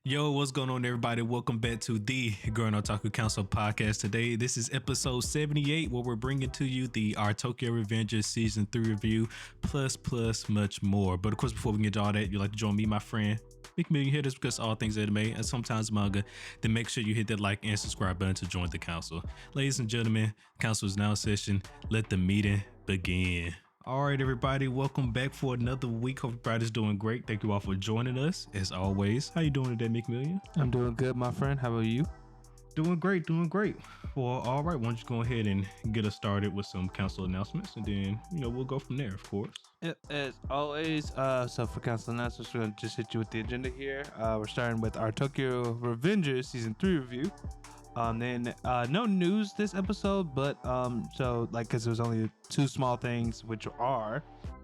Yo, what's going on, everybody? Welcome back to the Gurren Otaku Council podcast. Today, this is episode 78, where we're bringing to you the Our Tokyo Revengers Season 3 review, plus much more. But of course, before we get to all that, you'd like to join me, my friend McMillian here to discuss all things anime and sometimes manga. Then make sure you hit that like and subscribe button to join the council. Ladies and gentlemen, the council is now in session. Let the meeting begin. All right, everybody, welcome back for another week. Hope everybody's doing great. Thank you all for joining us, as always. How you doing today, McMillian? I'm doing good, my friend. How about you? Doing great. Well, all right, why don't you go ahead and get us started with some council announcements, and then, we'll go from there, of course. As always, so for council announcements, we're going to just hit you with the agenda here. We're starting with our Tokyo Revengers Season 3 review. Then no news this episode, but because there's only two small things, which are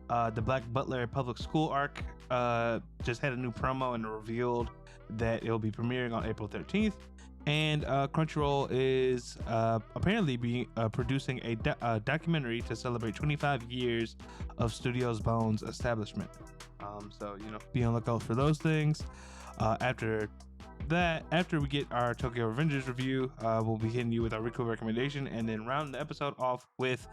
the Black Butler Public School arc just had a new promo and revealed that it'll be premiering on April 13th, and Crunchyroll is apparently producing a documentary to celebrate 25 years of Studio Bones' establishment. So be on the lookout for those things. After we get our Tokyo Revengers review, we'll be hitting you with our Riku recommendation, and then round the episode off with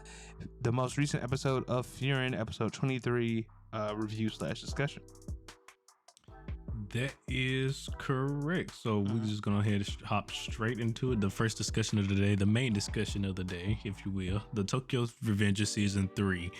the most recent episode of Frieren, episode 23, review/discussion. That is correct. So we're just going to hop straight into it. The first discussion of the day, the main discussion of the day, if you will, the Tokyo Revengers Season 3.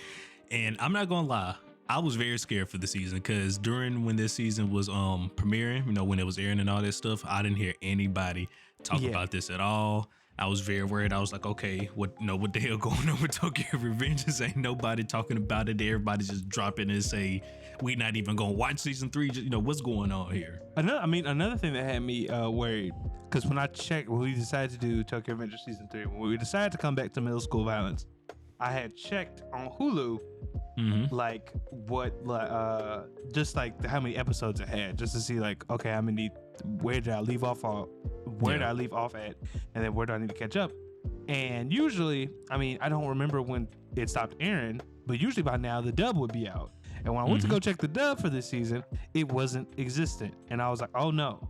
And I'm not going to lie, I was very scared for the season because when this season was premiering, when it was airing and all that stuff, I didn't hear anybody talk about this at all. I was very worried. I was like, okay, what the hell going on with Tokyo Revengers? Ain't nobody talking about it. Everybody's just dropping and say we not even gonna watch season 3. What's going on here? Another thing that had me worried, because when we decided to do Tokyo Revengers Season 3, when we decided to come back to middle school violence, I had checked on Hulu. Mm-hmm. Just how many episodes it had, just to see okay, where did I leave off at, and then where do I need to catch up? And usually, I don't remember when it stopped airing, but usually by now the dub would be out. And when I went to go check the dub for this season, it wasn't existent, and I was like, oh no,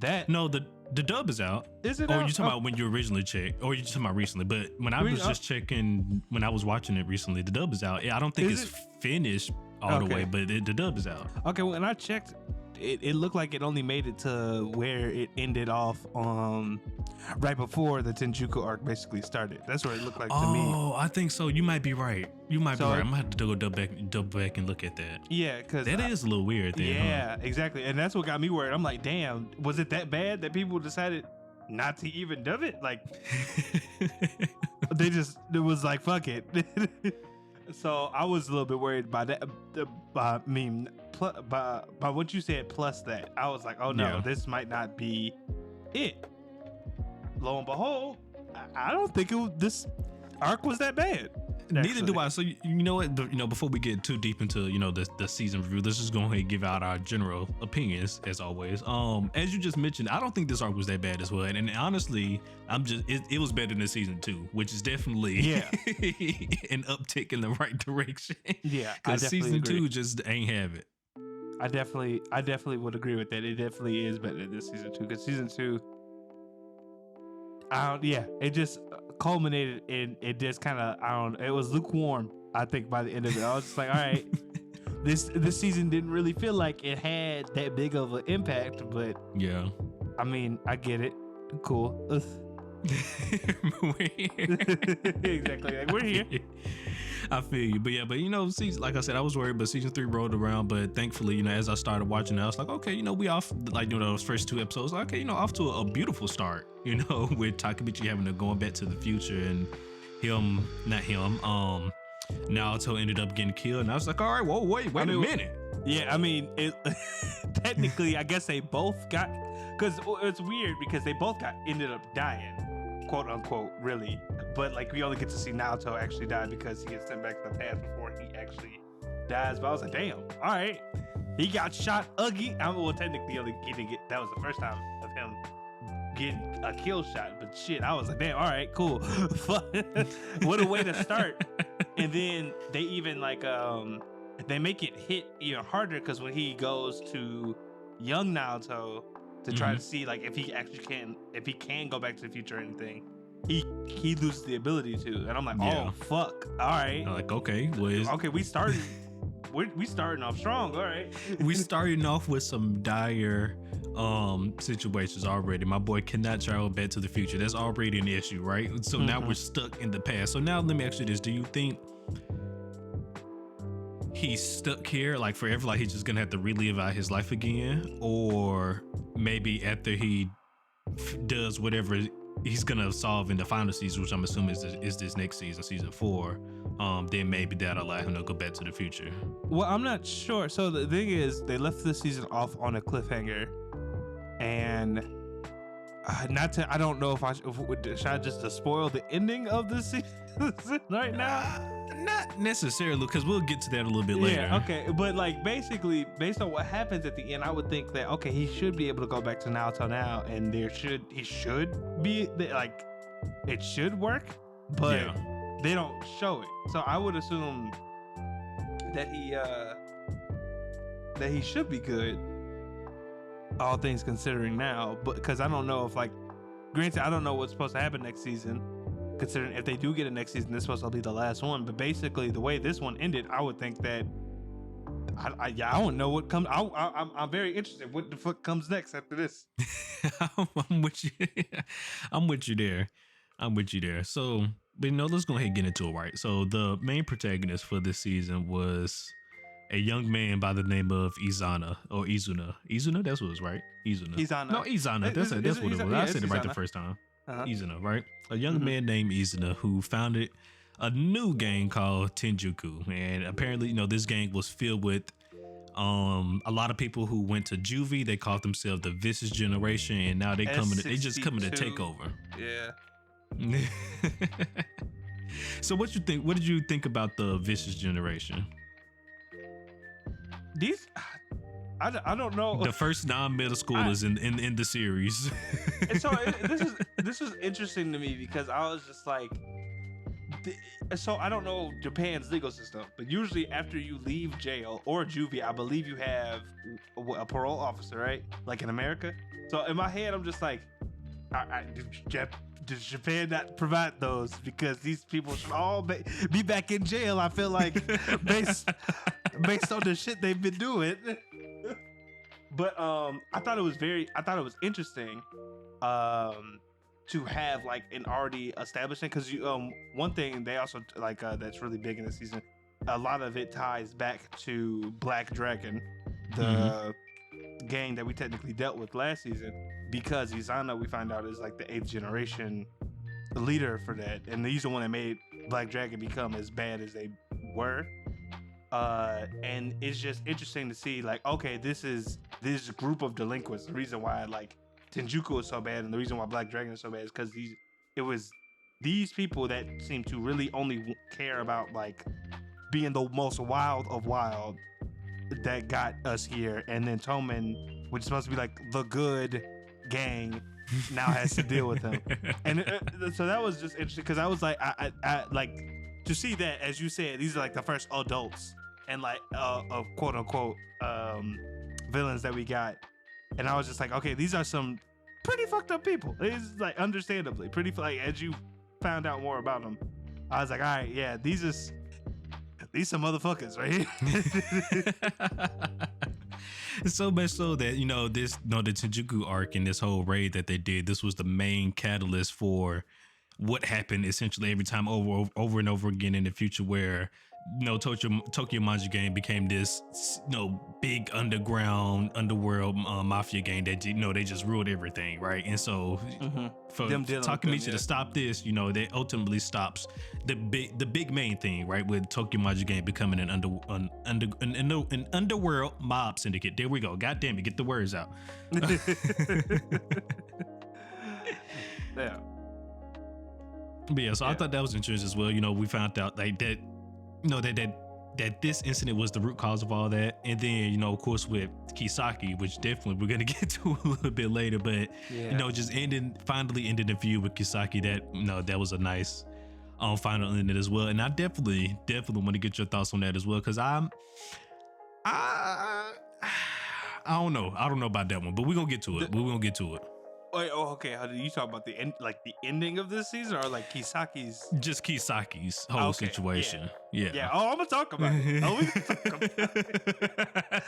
the dub is out. Is it? Or you talking about when you originally checked, or you talking about recently? But when I was just checking, when I was watching it recently, the dub is out. Yeah, I don't think it's finished all the way, but the dub is out. Okay, when I checked, it looked like it only made it to where it ended off right before the Tenjiku Arc basically started. That's where it looked like to me. Oh, I think so. You might be right. I'm gonna have to go double back and look at that. Yeah, because that is a little weird then. Yeah, exactly. And that's what got me worried. I'm like, damn, was it that bad that people decided not to even dub it? It was like, fuck it. So I was a little bit worried by that. By what you said, plus that, I was like, oh no, this might not be it. Lo and behold, I don't think this arc was that bad. Neither do I. So you know what? Before we get too deep into the season review, let's just go ahead and give out our general opinions as always. As you just mentioned, I don't think this arc was that bad as well. And honestly, it was better than season 2, which is definitely an uptick in the right direction. Yeah, because season 2 just ain't have it. I definitely would agree with that. It definitely is better than season 2, because season 2, it just culminated in it just kind of, it was lukewarm, I think, by the end of it. I was just like, all right, this season didn't really feel like it had that big of an impact, but yeah, I get it. Cool. We're here. Exactly, we're here. I feel you, but season, like I said, I was worried, but season 3 rolled around. But thankfully, as I started watching it, I was like, okay, we off those first 2 episodes, okay, off to a beautiful start, with Takemichi having to going back to the future, and Naoto ended up getting killed, and I was like, all right, whoa, wait a minute. Yeah, it technically, I guess they both got, because it's weird because they both ended up dying, quote unquote, really. But we only get to see Naoto actually die because he gets sent back to the past before he actually dies. But I was like, damn, all right, he got shot ugly. Technically only getting it. That was the first time of him getting a kill shot. But shit, I was like, damn, all right, cool. What a way to start. And then they even they make it hit even harder because when he goes to young Naruto to try to see like if he can go back to the future or anything. He loses the ability to, and I'm like, oh fuck, all right. I'm like, okay, we started. We starting off strong, all right. We starting off with some dire situations already. My boy cannot travel back to the future. That's already an issue, right? So now we're stuck in the past. So now let me ask you this: do you think he's stuck here like forever, like he's just gonna have to relive out his life again, or maybe after he does whatever he's gonna solve in the final season, which I'm assuming is this next season, season 4, then maybe that'll allow him to go back to the future? Well, I'm not sure. So the thing is, they left the season off on a cliffhanger, and I don't know should I just spoil the ending of this season right now? Not necessarily, because we'll get to that a little bit later. Yeah, okay. But like basically, based on what happens at the end, I would think that okay, he should be able to go back to Naruto now, and he should be like it should work, but they don't show it. So I would assume that he should be good, all things considering now. But because I don't know if like, granted, I don't know what's supposed to happen next season. Considering if they do get a next season, this was supposed to be the last one. But basically, the way this one ended, I would think that I don't know what comes. I'm very interested. What the fuck comes next after this? I'm with you. I'm with you there. So, but let's go ahead and get into it, right? So the main protagonist for this season was a young man by the name of Izana or Izuna. Izuna, that's what it was, right? Izuna. No, Izana. That's what it was. I said it right the first time. Izuna, right? A young man named Izuna who founded a new gang called Tenjiku, and apparently, this gang was filled with a lot of people who went to juvie. They called themselves the Vicious Generation, and now they just coming to take over. Yeah. So what you think? What did you think about the Vicious Generation? I don't know. The first non-middle schoolers in the series. And so this was interesting to me because I was just like, so I don't know Japan's legal system, but usually after you leave jail or juvie, I believe you have a parole officer, right? Like in America. So in my head, I'm just like, does Japan not provide those? Because these people should all be back in jail. I feel like based on the shit they've been doing. But I thought it was interesting to have like an already established thing, because one thing they also like that's really big in this season, a lot of it ties back to Black Dragon, the gang that we technically dealt with last season, because Izana, we find out, is like the 8th generation leader for that, and he's the one that made Black Dragon become as bad as they were. And it's just interesting to see like, okay, this group of delinquents, the reason why like Tenjiku is so bad and the reason why Black Dragon is so bad is because it was these people that seem to really only care about like being the most wild of wild that got us here, and then Toman, which is supposed to be like the good gang, now has to deal with him. And so that was just interesting because I was like, I like to see that, as you said, these are like the first adults and like of quote unquote villains that we got, and I was just like, okay, these are some pretty fucked up people. It's like understandably pretty, like, as you found out more about them, I was like, all right, yeah, these some motherfuckers right here. So much so that the Tenjiku arc and this whole raid that they did, this was the main catalyst for what happened essentially every time over and over again in the future, where Tokyo Manji gang became this big underworld mafia gang that they just ruled everything, right? And so for Takemichi to stop this, that ultimately stops the big main thing, right, with Tokyo Manji gang becoming an underworld mob syndicate. There we go. God damn it, get the words out. Yeah. But yeah, so I thought that was interesting as well. We found out like that, that this incident was the root cause of all that. And then, of course, with Kisaki, which definitely we're going to get to a little bit later, but, just finally ended the view with Kisaki, that, that was a nice final ending as well. And I definitely want to get your thoughts on that as well, because I'm I don't know. I don't know about that one, but we're gonna get to it. We're gonna get to it. Wait, okay. How do you talk about the end, like the ending of this season, or like Kisaki's? Just Kisaki's whole situation. Yeah. Yeah. Oh, I'm gonna talk about it. Oh, we can talk about it.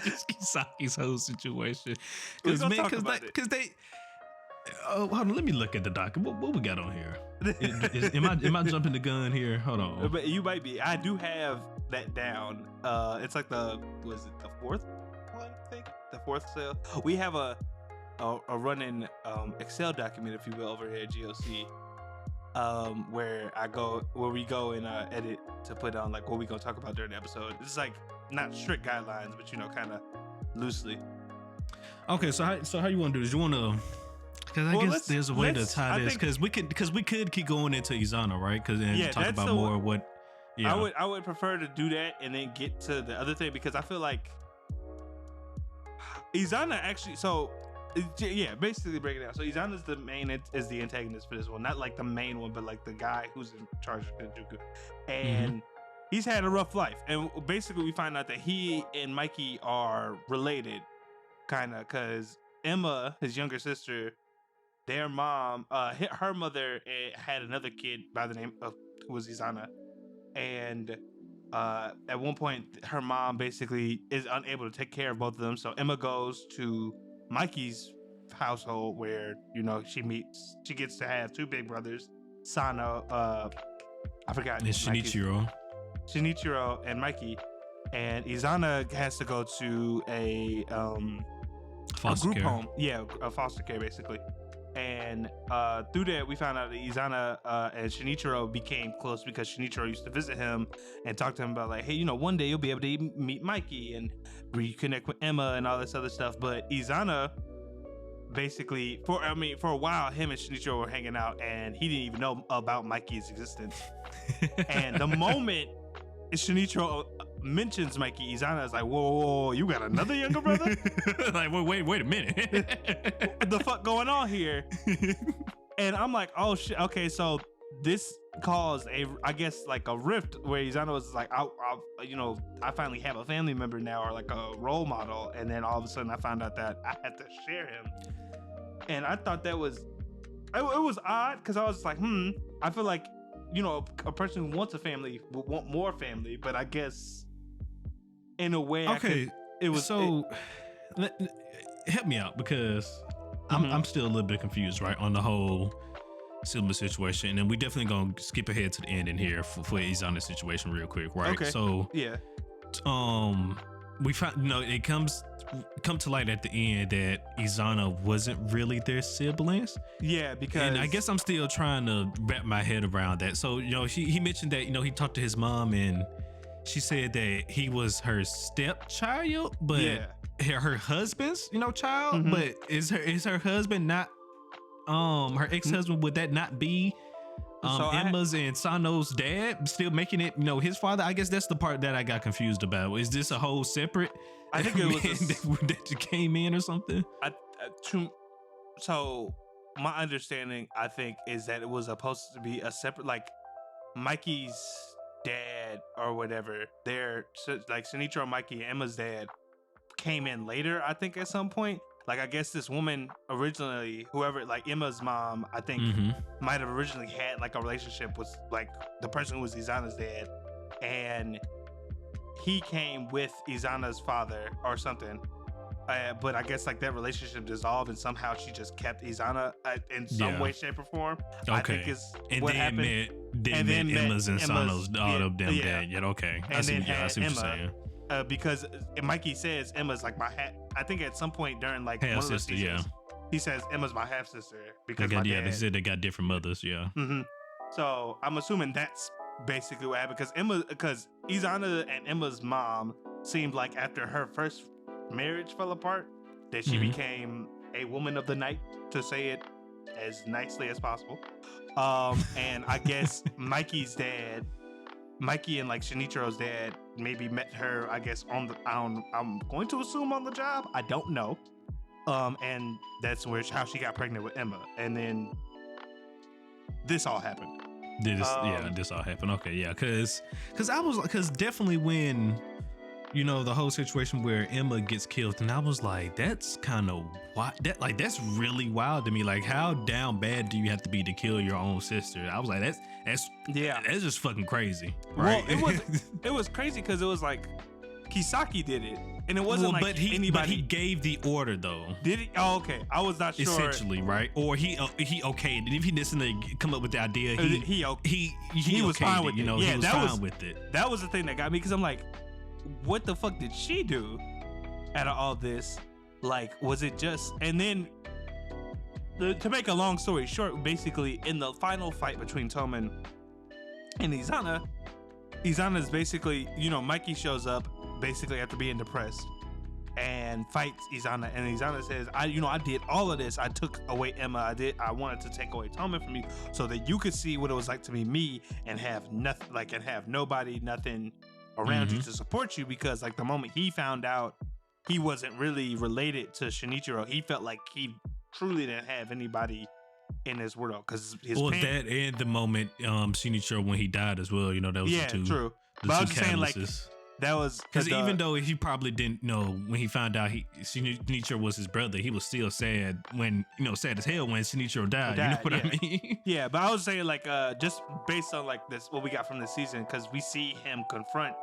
Just Kisaki's whole situation. We Because gonna man, talk about it. because they. Oh, hold on. Let me look at the document. What we got on here? Am I jumping the gun here? Hold on. But you might be. I do have that down. It's like the fourth one? I think the fourth cell. We have a running Excel document, if you will, over here at GOC, where we go and edit to put on like what we gonna talk about during the episode. It's like not strict guidelines, but kind of loosely. Okay, so how you want to do this? You want to? Because I guess there's a way to tie this. Because we could keep going into Izana, right? Because talk about more what. Yeah, I would prefer to do that and then get to the other thing, because I feel like Izana actually. So yeah, basically break it down. So Izana's is the antagonist for this one, not like the main one, but like the guy who's in charge of Tenjiku, and he's had a rough life. And basically, we find out that he and Mikey are related, kind of, because Emma, his younger sister, their mom, her mother had another kid by the name of who was Izana, and at one point, her mom basically is unable to take care of both of them. So Emma goes to Mikey's household, where she gets to have two big brothers, Sano, I forgot, and Shinichiro and Mikey, and Izana has to go to a foster group care. home, a foster care basically. And through that, we found out that Izana and Shinichiro became close, because Shinichiro used to visit him and talk to him about like, hey, one day you'll be able to meet Mikey and reconnect with Emma and all this other stuff. But Izana, basically, for a while, him and Shinichiro were hanging out, and he didn't even know about Mikey's existence. And the moment Shinichiro mentions Mikey, Izana is like, whoa, you got another younger brother? Like, wait a minute. What the fuck going on here? And I'm like, oh shit, okay, so this caused I guess like a rift, where Izana was like, I finally have a family member now, or like a role model. And then all of a sudden I found out that I had to share him. And I thought that was, it was odd, because I was like, I feel like, a person who wants a family would want more family, but I guess in a way, help me out, because I'm still a little bit confused, right, on the whole Silma situation, and then we definitely gonna skip ahead to the ending here for Izana's situation real quick, right? Okay. So yeah, we found it come to light at the end that Izana wasn't really their siblings. Yeah, because, and I guess I'm still trying to wrap my head around that. So he mentioned that he talked to his mom, and she said that he was her stepchild, but her husband's child. But is her husband not her ex-husband? Would that not be Emma's and Sano's dad, still making it his father? I guess that's the part that I got confused about. Is this a whole separate, I think it was that you came in or something? So my understanding, I think, is that it was supposed to be a separate, like Mikey's dad or whatever. They're like Shinichiro, Mikey, and Emma's dad came in later, I think, at some point. Like, I guess this woman originally, whoever, like Emma's mom, I think, might have originally had like a relationship with like the person who was Izana's dad, and he came with Izana's father or something. But I guess like that relationship dissolved, and somehow she just kept Izana in some way, shape, or form. Okay. I think is and what then happened. Met Emma's and Sano's all of them dad. Yeah, okay. And I see then what you're saying. Because Mikey says Emma's like my I think at some point during like half one of the sister, seasons, he says Emma's my half sister because they said they got different mothers. Yeah. So I'm assuming that's basically what happened, because Izana and Emma's mom seemed like after her first marriage fell apart, that she became a woman of the night, to say it as nicely as possible. And I guess Mikey and like Shinichiro's dad maybe met her, I guess, I'm going to assume on the job. I don't know. And that's how she got pregnant with Emma. And then this all happened. This all happened. Okay, yeah, because definitely when you know, the whole situation where Emma gets killed, and I was like, that's kind of wild. That's really wild to me. Like, how down bad do you have to be to kill your own sister? I was like, that's just fucking crazy, right? Well, it was crazy because it was like Kisaki did it, and it wasn't like anybody. But he gave the order though. Did he? Oh, okay. I was not sure. Essentially, right? Or he okayed it. If he didn't come up with the idea, he was fine with it. You know, he was fine with it. That was the thing that got me, because I'm like, what the fuck did she do out of all this? Like, was it just? And then, to make a long story short, basically in the final fight between Toman and Izana's basically, you know, Mikey shows up basically after being depressed and fights Izana, and Izana says, I did all of this. I took away Emma. I wanted to take away Toman from you so that you could see what it was like to be me and have nothing, like, and have nobody, nothing around you to support you, because like the moment he found out he wasn't really related to Shinichiro, he felt like he truly didn't have anybody in his world, because that and the moment Shinichiro when he died as well, you know, that was the two. True. But I was just saying, like, that was because even though he probably didn't know when he found out Shinichiro was his brother, he was still sad when, you know, sad as hell when Shinichiro died. You know what I mean? Yeah, but I was saying, like, just based on like this, what we got from this season, because we see him confront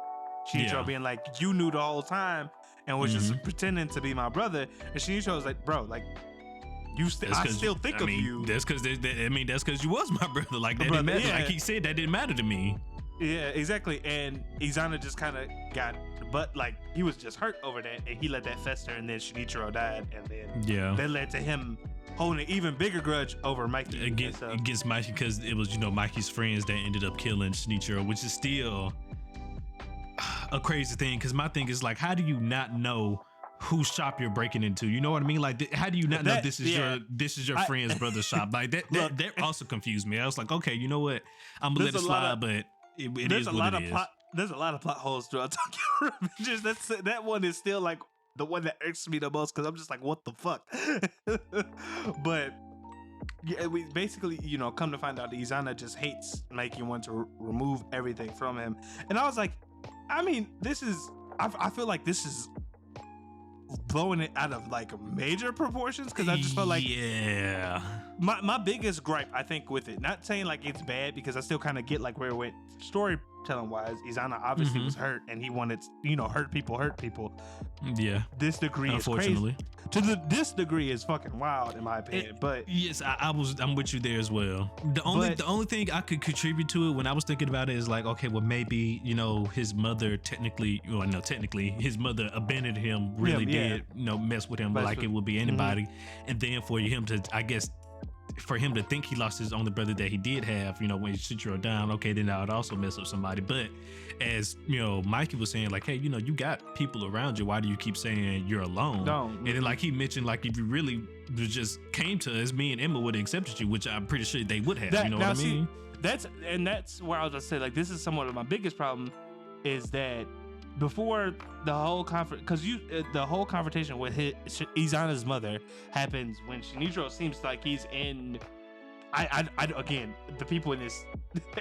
Shinichiro being like, you knew the whole time and was just pretending to be my brother, and Shinichiro was like, bro, like, I still think of you. That's because that's because you was my brother. Like, that didn't matter. Yeah. Like he said, that didn't matter to me. Yeah, exactly. And Izana just kind of got, but like, he was just hurt over that, and he let that fester, and then Shinichiro died, and then that led to him holding an even bigger grudge over Mikey against Mikey, because it was, you know, Mikey's friends that ended up killing Shinichiro, which is still a crazy thing. Because my thing is, like, how do you not know whose shop you're breaking into? You know what I mean? Like, how do you not know this is your friend's brother's shop? Like, that also confused me. I was like, okay, you know what? I'm gonna let it slide, but it is what it is. There's a lot of plot holes throughout Tokyo Revengers. That one is still like the one that irks me the most, because I'm just like, what the fuck? But yeah, we basically, you know, come to find out Izana just hates Mikey and wants to remove everything from him. And I was like, I mean, I feel like this is blowing it out of like major proportions, because I just felt like my biggest gripe, I think, with it, not saying like it's bad, because I still kind of get like where it went storytelling wise. Izana obviously was hurt, and he wanted, you know, hurt people. Yeah, this degree is crazy. This degree is fucking wild in my opinion. But yes, I'm with you there as well. The only thing I could contribute to it when I was thinking about it is like, okay, well, maybe, you know, his mother technically his mother abandoned him, really did, you know, mess with him, but like it would be anybody. And then for him to, I guess, for him to think he lost his only brother that he did have, you know, when Shinichiro down, okay, then that would also mess up somebody. But as, you know, Mikey was saying, like, hey, you know, you got people around you, why do you keep saying you're alone? No. And then like he mentioned, like, if you really just came to us, me and Emma would have accepted you, which I'm pretty sure they would have. You know what I mean? That's where I was gonna say, like, this is somewhat of my biggest problem, is that before the whole the whole confrontation with Izana's mother happens when Shinichiro seems like he's in. I again, the people in this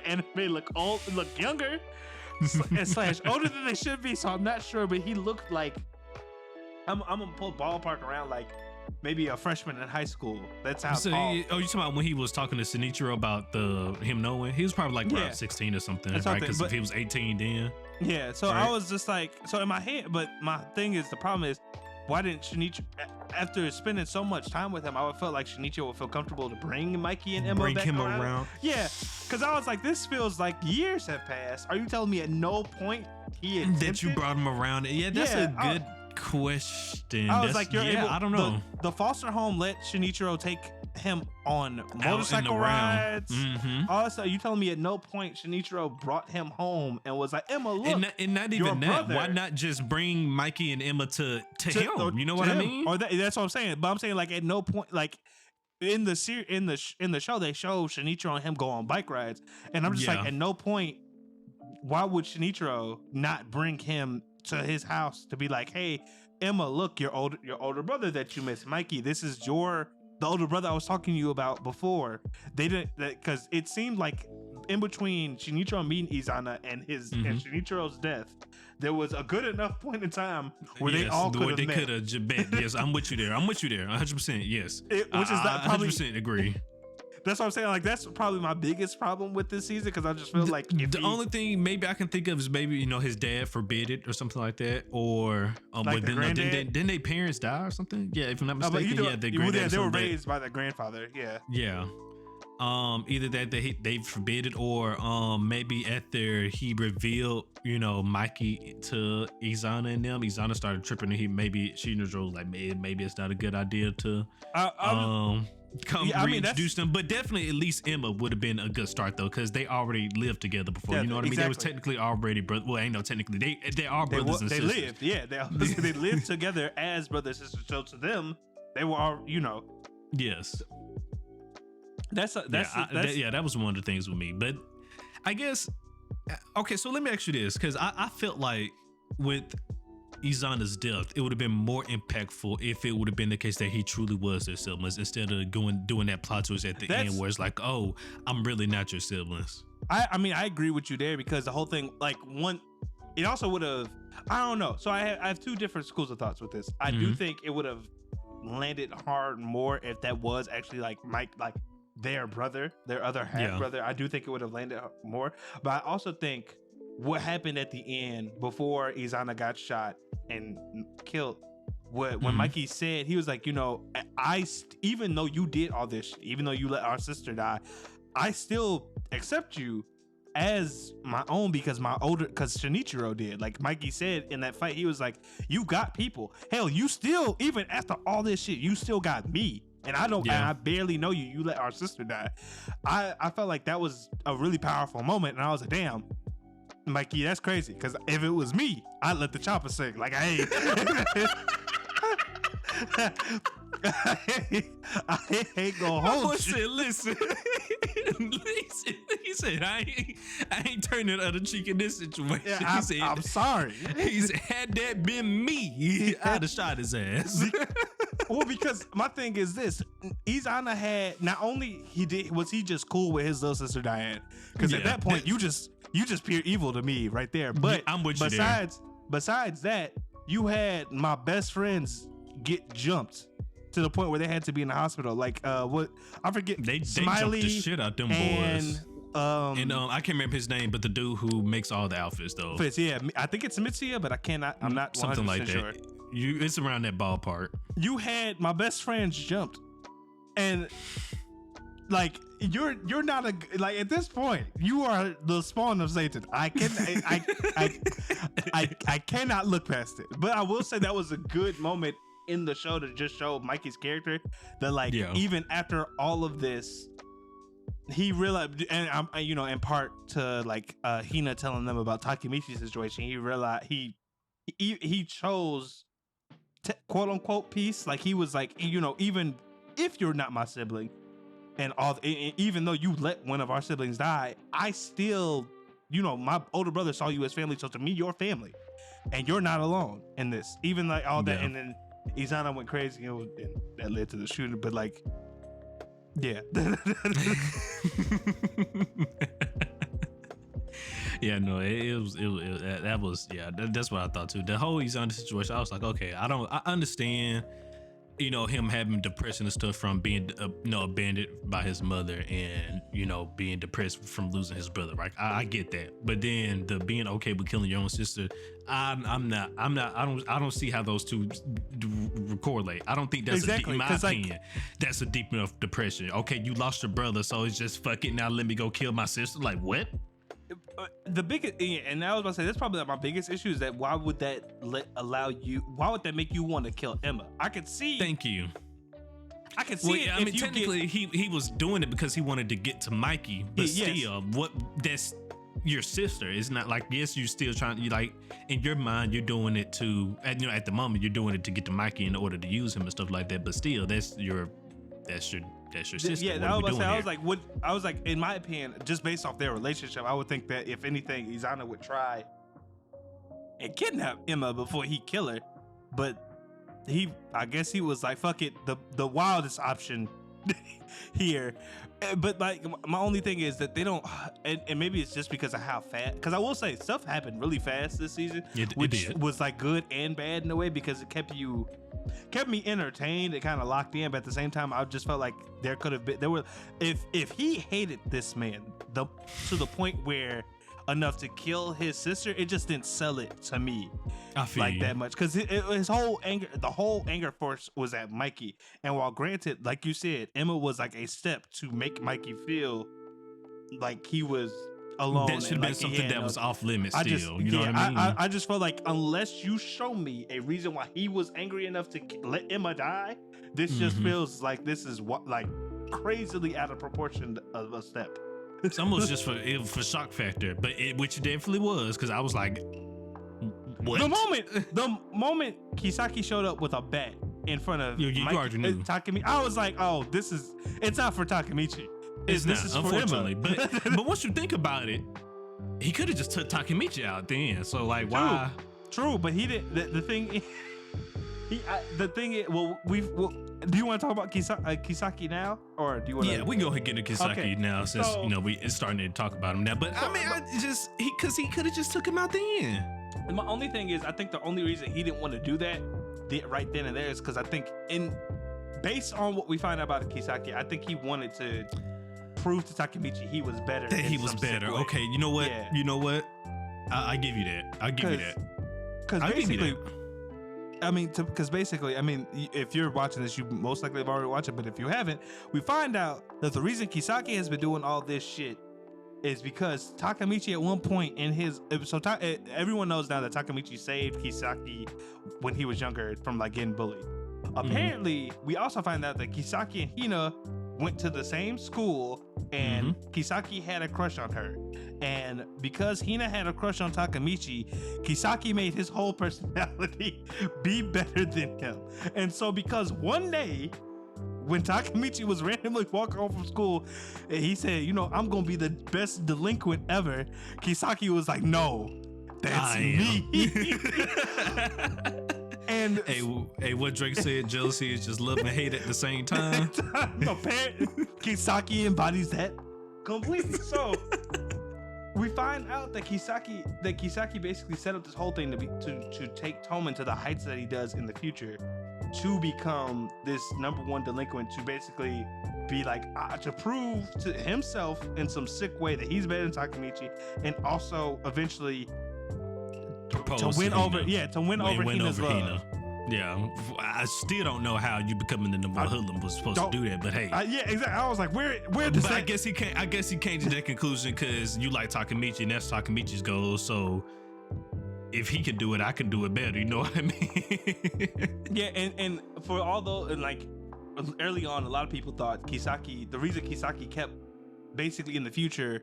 anime look younger, slash older than they should be. So I'm not sure, but he looked like, I'm gonna pull ballpark around like maybe a freshman in high school. That's how tall. You talking about when he was talking to Shinichiro about him knowing? He was probably like around 16 or something, right? Because if he was 18 then. Yeah, so right? I was just like, so in my head, but my thing is, the problem is, why didn't Shinichiro, after spending so much time with him, I would feel like Shinichiro would feel comfortable to bring Mikey and Emma around. Yeah, because I was like, this feels like years have passed. Are you telling me at no point he attempted? That you brought him around? Yeah, that's a good question. I was like, I don't know. The foster home let Shinichiro take him on motorcycle rides. Also, you telling me at no point Shinichiro brought him home and was like, Emma, look, and not even that. Why not just bring Mikey and Emma to him? You know what I mean? Or that's what I'm saying. But I'm saying, like, at no point, like, in the show, they show Shinichiro and him go on bike rides, and I'm just like, at no point, why would Shinichiro not bring him to his house to be like, hey, Emma, look, your older brother that you miss, Mikey, this is the older brother I was talking to you about before. They didn't, because it seemed like in between Shinichiro meeting Izana and and Shinichiro's death, there was a good enough point in time where they all could have met. Yes, I'm with you there. 100%. Yes, which is not probably 100% agree. That's what I'm saying. Like, that's probably my biggest problem with this season, because I just feel like the only thing maybe I can think of is maybe his dad forbid it or something like that, or like but then didn't their parents die or something? Yeah, if I'm not mistaken, they were raised by their grandfather. Yeah. Yeah. Either that they forbid it, or maybe after he revealed Mikey to Izana and them, Izana started tripping, and maybe Shinjiro was like, maybe it's not a good idea to reintroduce them. But definitely at least Emma would have been a good start, though, because they already lived together before. Yeah, you know what I mean? They was technically already well, ain't no technically, they are brothers and sisters. They lived, they lived together as brothers and sisters. So to them, they were all, Yes. That was one of the things with me. But I guess, okay, so let me ask you this, because I felt like with Izana's death, it would have been more impactful if it would have been the case that he truly was their siblings, instead of doing that plot twist at the end where it's like, oh, I'm really not your siblings. I mean, I agree with you there, because the whole thing, like, it also would have, I don't know. So I have two different schools of thoughts with this. I do think it would have landed hard more if that was actually like Mike, like their brother, their other half brother. I do think it would have landed more, but I also think what happened at the end before Izana got shot and killed, when Mikey said, he was like, even though you did all this, even though you let our sister die, I still accept you as my own, because Shinichiro did. Like Mikey said in that fight, he was like, you got people. Hell, you still, even after all this shit, you still got me. And and I barely know you. You let our sister die. I felt like that was a really powerful moment. And I was like, damn, Mikey, that's crazy. Because if it was me, I'd let the chopper sing. Like, I ain't gonna hold you. Listen. He said, I ain't turning the other cheek in this situation. Yeah, I'm sorry. He said, had that been me, I'd have shot his ass. Well, because my thing is this: Izana had, not only was he just cool with his little sister Diane, because at that point you just pure evil to me right there. But I'm with you besides that, you had my best friends get jumped to the point where they had to be in the hospital. Like what I forget. They Smiley jumped the shit out them boys. And I can't remember his name, but the dude who makes all the outfits though. Yeah, I think it's Mitsuya, but I'm not something like that. Sure. It's around that ballpark. You had my best friends jumped, and like you're not like, at this point you are the spawn of Satan. I cannot look past it. But I will say that was a good moment in the show to just show Mikey's character, that like even after all of this, he realized, and I'm in part to like Hina telling them about Takemichi's situation, he realized he chose quote unquote peace. Like he was like, even if you're not my sibling, and even though you let one of our siblings die, I still, my older brother saw you as family, so to me you're family, and you're not alone in this. Even like all that, and then Izana went crazy, and that led to the shooting. But like, yeah. Yeah, no, that's what I thought too. The whole Izana situation, I was like, okay, I understand, him having depression and stuff from being, abandoned by his mother, and being depressed from losing his brother. Right, I get that. But then the being okay with killing your own sister, I don't see how those two correlate. I don't think that's in my opinion, that's a deep enough depression. Okay, you lost your brother, so it's just fuck it. Now let me go kill my sister. Like what? The biggest, and I was about to say, that's probably my biggest issue, is that why would that make you want to kill Emma? I could see. Thank you. I can see it. I mean, technically, he was doing it because he wanted to get to Mikey, but still, that's your sister. It's not like, yes, you're still trying. You like, in your mind, you're doing it to, at the moment, you're doing it to get to Mikey in order to use him and stuff like that. But still, that's your sister. Yeah, I was like, in my opinion, just based off their relationship, I would think that if anything, Izana would try and kidnap Emma before he kill her. But I guess he was like, fuck it. The wildest option here. But like my only thing is that they don't, and maybe it's just because of how fast. Because I will say stuff happened really fast this season, which was like good and bad in a way because it kept me entertained. It kind of locked in, but at the same time, I just felt like if he hated this man to the point where enough to kill his sister, it just didn't sell it to me like that much because his whole anger, the whole anger force was at Mikey. And while granted, like you said, Emma was like a step to make Mikey feel like he was alone. That should have been something that was off limits still. You know what I mean? I just felt like unless you show me a reason why he was angry enough to let Emma die, this just feels like this is what like crazily out of proportion of a step. It's almost just for shock factor, but which it definitely was because I was like, what? The moment Kisaki showed up with a bat in front of Takemichi, I was like, oh, it's not for Takemichi. This is unfortunately, but once you think about it, he could have just took Takemichi out then. So like, why? True, but he didn't. The thing. Do you want to talk about Kisaki now, or do you want? Yeah, we can go ahead and get into Kisaki now since it's starting to talk about him now. But I mean, because he could have just took him out then. And my only thing is, I think the only reason he didn't want to do that right then and there is because I think based on what we find out about Kisaki, I think he wanted to prove to Takemichi he was better. That he was better. Okay, you know what? Yeah. You know what? I give you that. I'll give you that. Because basically. Because basically, if you're watching this, you most likely have already watched it. But if you haven't, we find out that the reason Kisaki has been doing all this shit is because Takemichi at one point in his everyone knows now that Takemichi saved Kisaki when he was younger from like getting bullied. Apparently, we also find out that Kisaki and Hina went to the same school and Kisaki had a crush on her. And because Hina had a crush on Takemichi, Kisaki made his whole personality be better than him. And so because one day when Takemichi was randomly walking home from school, he said, I'm going to be the best delinquent ever. Kisaki was like, no, that's me. And hey, what Drake said, jealousy is just love and hate at the same time. Kisaki embodies that completely. So we find out that Kisaki basically set up this whole thing to take Toman to the heights that he does in the future, to become this #1 delinquent, to basically be like to prove to himself in some sick way that he's better than Takemichi, and also eventually to win over Hina's love. Hina. Yeah, I still don't know how you becoming the #1 hoodlum was supposed to do that, but hey, yeah, exactly. I was like, where does that? I guess he came to that conclusion because you like Takemichi, and that's Takemichi's goal. So if he can do it, I can do it better. You know what I mean? Yeah, and for although like early on, a lot of people thought the reason Kisaki kept basically in the future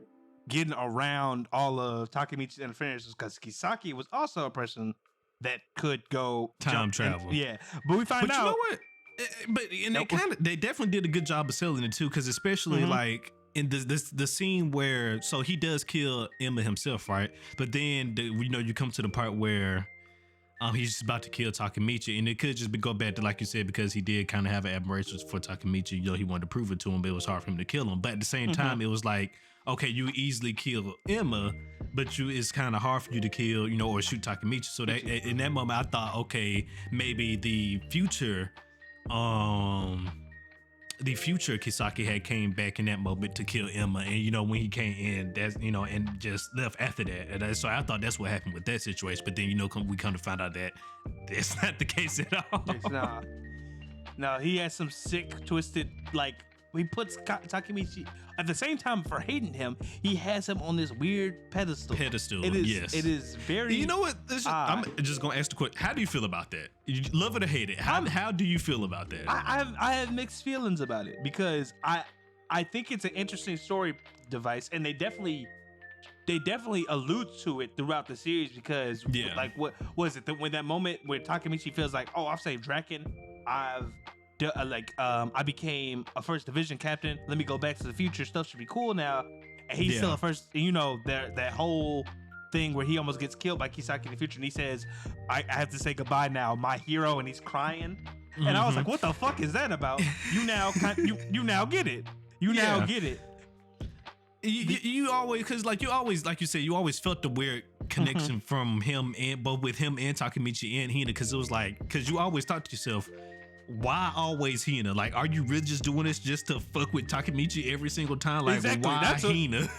getting around all of Takemichi's interference was because Kisaki was also a person that could go time travel. But we find out. You know what? They definitely did a good job of selling it too, because especially like in the scene where he does kill Emma himself, right? But then you come to the part where he's just about to kill Takemichi, and it could just go back to, like you said, because he did kind of have an admiration for Takemichi. He wanted to prove it to him, but it was hard for him to kill him. But at the same time, it was like, okay, you easily kill Emma, but it's kind of hard for you to kill, or shoot Takemichi. So that in that moment, I thought, okay, maybe the future Kisaki had came back in that moment to kill Emma, and when he came in, that's and just left after that. And so I thought that's what happened with that situation. But then we come to find out that that's not the case at all. It's not. No, he has some sick, twisted, like. He puts Takemichi at the same time for hating him. He has him on this weird pedestal. Yes. It is very. You know what? I'm just gonna ask the question. How do you feel about that? You love it or hate it? How do you feel about that? I have mixed feelings about it because I think it's an interesting story device, and they definitely allude to it throughout the series because like what was it when that moment where Takemichi feels like, oh, I've saved Draken, I became a first division captain. Let me go back to the future. Stuff should be cool now. And he's still a first. That whole thing where he almost gets killed by Kisaki in the future, and he says, "I have to say goodbye now, my hero," and he's crying. And I was like, what the fuck is that about? You now get it. You now get it. You always, because like you said, you always felt the weird connection from him and both with him and Takemichi and Hina, because it was like, because you always thought to yourself, why always Hina? Like, are you really just doing this just to fuck with Takemichi every single time? Like, exactly. Why Hina?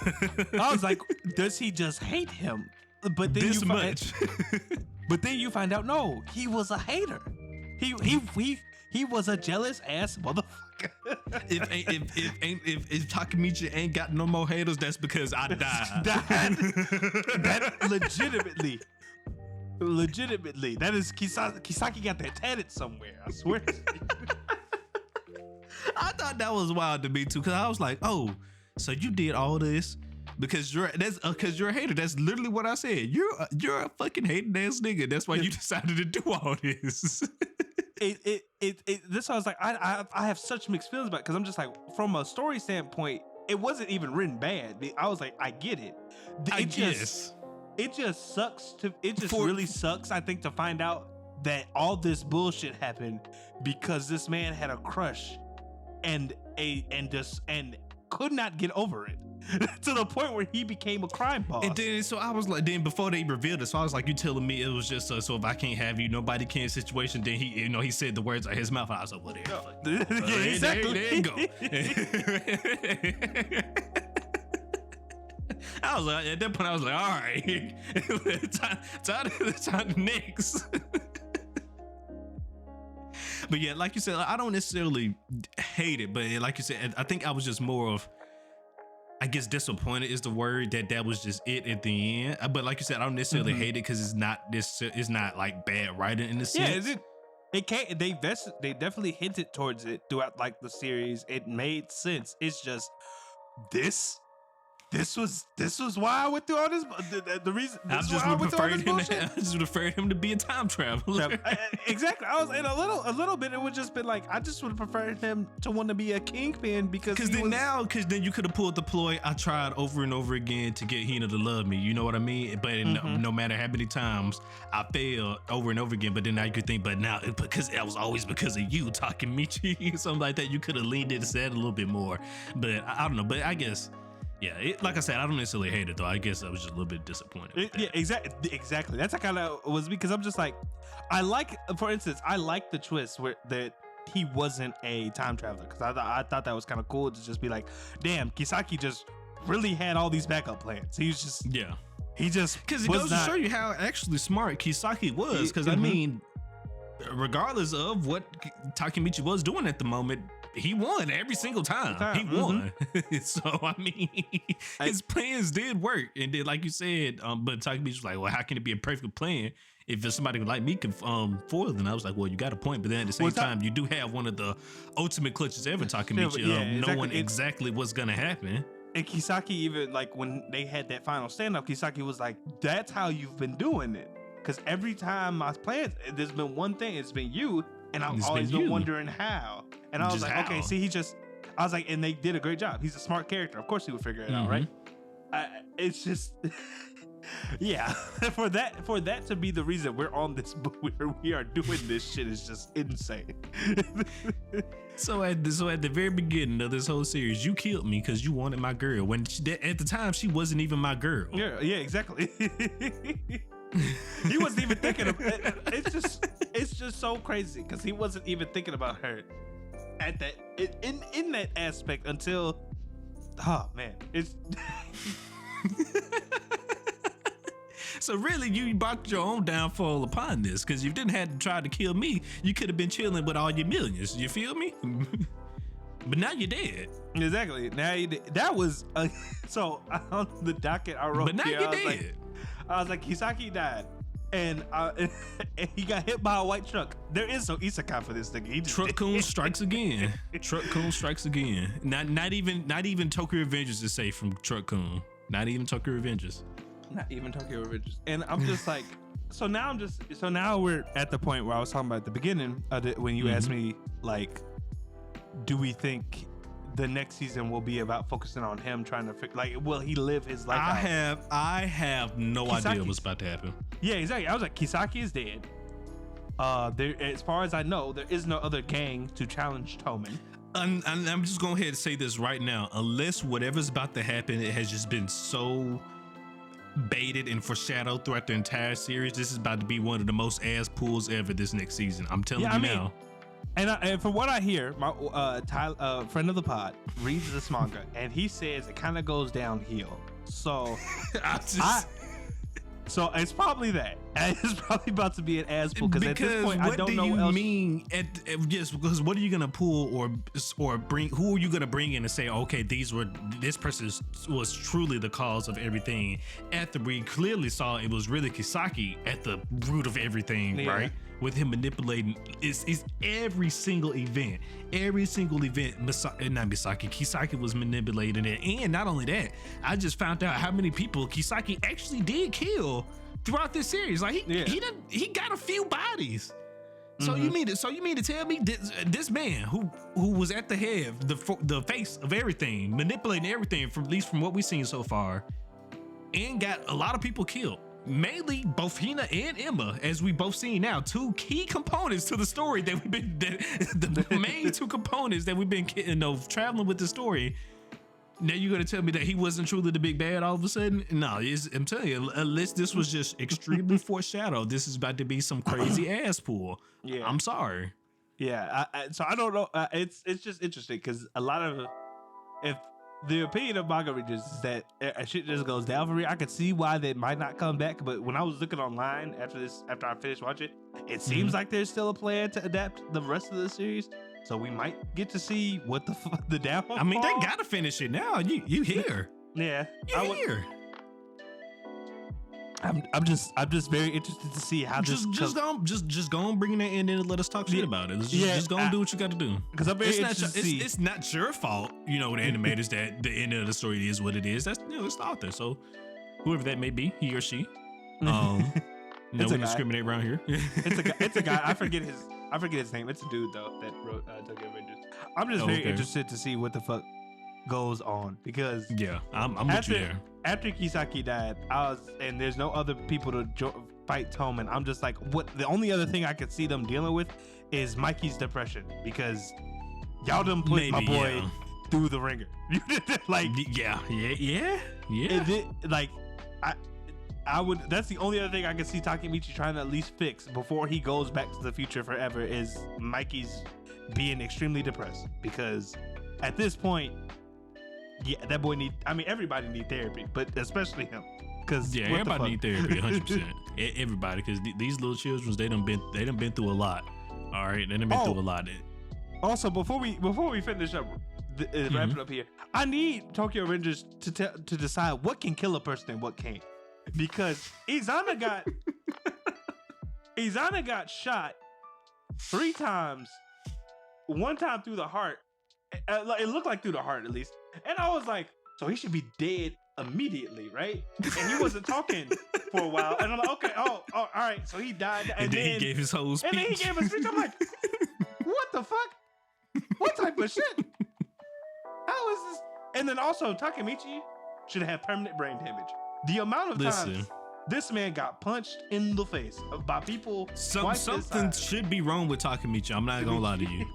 I was like, does he just hate him? But then but then you find out, no, he was a hater. He was a jealous ass motherfucker. If Takemichi ain't got no more haters, that's because I died. That legitimately. That is Kisaki got that tatted somewhere. I swear. I thought that was wild to me too, because I was like, oh, so you did all this because you're a hater. That's literally what I said. You're a fucking hating ass nigga. That's why you decided to do all this. This I was like, I have such mixed feelings about it, because I'm just like, from a story standpoint, it wasn't even written bad. I was like, I get it. It just sucks really sucks, I think, to find out that all this bullshit happened because this man had a crush and could not get over it. To the point where he became a crime boss. And then, so I was like, then before they revealed it, so I was like, you telling me it was just so if I can't have you, nobody can situation. Then he said the words out his mouth. And I was like, whatever. Yeah, exactly. There you go. I was like, at that point, I was like, all right, time to next. But yeah, like you said, I don't necessarily hate it, but like you said, I think I was just more of, I guess disappointed is the word, that was just it at the end. But like you said, I don't necessarily hate it because it's not like bad writing in the sense. Yeah, it can't. They definitely hinted towards it throughout like the series. It made sense. It's just this was why I went through all this. The reason I just would prefer him to be a time traveler. Exactly. I was in a little bit. It would just been like, I just would have preferred him to want to be a kingpin because then you could have pulled the ploy. I tried over and over again to get Hina to love me. You know what I mean? But no matter how many times I failed over and over again. But then now you could think, but now because that was always because of you, Takemichi, something like that. You could have leaned into that a little bit more. But I don't know. But I guess. Yeah, like I said, I don't necessarily hate it though. I guess I was just a little bit disappointed. Yeah, exactly. That's kind of was because I'm just like, for instance, I like the twist that he wasn't a time traveler, because I thought that was kind of cool to just be like, damn, Kisaki just really had all these backup plans. He was just because it goes to show you how actually smart Kisaki was. Because I mean, regardless of what Takemichi was doing at the moment, he won every single time. He won. So, I mean, his plans did work. And then, like you said, but Takemichi was like, well, how can it be a perfect plan if somebody like me can foil them? I was like, well, you got a point. But then at the same time, you do have one of the ultimate clutches ever, Takemichi, knowing exactly what's going to happen. And Kisaki, even like when they had that final standoff, Kisaki was like, that's how you've been doing it. Because every time my plans, there's been one thing, it's been you. And I've always been wondering how. And I was like, okay, see, I was like, and they did a great job. He's a smart character. Of course he would figure it out, right? It's just, yeah. For that to be the reason we're on this, we are doing this shit is just insane. So at the very beginning of this whole series, you killed me because you wanted my girl. When at the time, she wasn't even my girl. Yeah, exactly. He wasn't even thinking of it. It's just so crazy because he wasn't even thinking about her at that in that aspect until, oh man, it's so really you brought your own downfall upon this, because if you didn't have to try to kill me, you could have been chilling with all your millions. You feel me? But now you're dead. Exactly. Now you did. That was so on the docket I wrote. But now you're dead. I was like, Kisaki died, and he got hit by a white truck. There is no isekai for this thing. Truck-kun strikes again. Truck-kun strikes again. Not even Tokyo Revengers is safe from Truck-kun. Not even Tokyo Revengers. Not even Tokyo Revengers. And I'm just like, so now we're at the point where I was talking about at the beginning when you asked me, like, do we think the next season will be about focusing on him trying to will he live his life I have no idea what's about to happen. Yeah, exactly. I was like, Kisaki is dead. There, as far as I know, there is no other gang to challenge Toman. And I'm just going ahead and say this right now. Unless whatever's about to happen, it has just been so baited and foreshadowed throughout the entire series. This is about to be one of the most ass pulls ever this next season. I'm telling you now. And from what I hear, my friend of the pod reads this manga, and he says it kind of goes downhill. So so it's probably that. It's probably about to be an ass pull because at this point I don't know what else. Because what are you gonna pull or bring? Who are you gonna bring in and say, okay, this person was truly the cause of everything? After we clearly saw it was really Kisaki at the root of everything, right? With him manipulating, it's every single event. Kisaki was manipulating it, and not only that, I just found out how many people Kisaki actually did kill throughout this series. Like he got a few bodies. So you mean to tell me this man who was at the head, the face of everything, manipulating everything from at least from what we've seen so far, and got a lot of people killed. Mainly both Hina and Emma, as we both seen now, two key components to the story that we've been the main two components that we've been traveling with the story. Now you're gonna tell me that he wasn't truly the big bad all of a sudden? No, I'm telling you, unless this was just extremely foreshadowed, this is about to be some crazy ass pull. Yeah, I'm sorry. Yeah, so I don't know. It's just interesting because a lot of if the opinion of manga readers is that shit just goes down for me. I could see why they might not come back, but when I was looking online after I finished watching, it seems like there's still a plan to adapt the rest of the series. So we might get to see what the downfall. I mean, they gotta finish it now. You here? Yeah, you here. I'm just very interested to see how just go on bringing that in and let us talk shit about it. Just go and do what you got to do. Because I'm very interested to see. It's not your fault, the animators that the end of the story is what it is. That's it's the author. So whoever that may be, he or she. No, we discriminate around here. It's a guy. I forget his name. It's a dude though that wrote Tokyo Rangers. I'm just very interested to see what the fuck goes on because I'm with you there. After Kisaki died, and there's no other people to fight Toman. I'm just like, what? The only other thing I could see them dealing with is Mikey's depression because y'all done put my boy through the ringer. Like, yeah. I would. That's the only other thing I can see Takemichi trying to at least fix before he goes back to the future forever is Mikey's being extremely depressed because at this point. Yeah, that boy everybody need therapy, but especially him. Cause everybody need therapy, 100%. Everybody, because these little children, they done been through a lot. All right, they done been through a lot. Also, before we finish up, wrap it up here, I need Tokyo Rangers to decide what can kill a person and what can't, because Izana got shot 3 times, 1 time through the heart. It looked like through the heart at least. And I was like, so he should be dead immediately, right? And he wasn't talking for a while. And I'm like, okay, all right. So he died. And then he gave his whole speech. And then he gave a speech. I'm like, what the fuck? What type of shit? How is this? And then also, Takemichi should have permanent brain damage. The amount of times this man got punched in the face by people. Something should be wrong with Takemichi. I'm not gonna lie to you.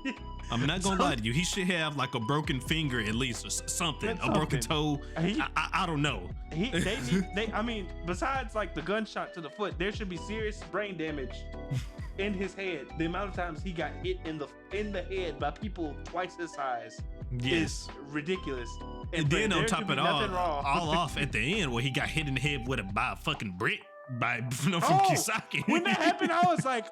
I'm not gonna lie to you. He should have like a broken finger at least, or something. A broken toe. I don't know. Besides like the gunshot to the foot, there should be serious brain damage in his head. The amount of times he got hit in the head by people twice his size is ridiculous. And then on top of it all off at the end where he got hit in the head by a fucking brick from Kisaki. When that happened, I was like,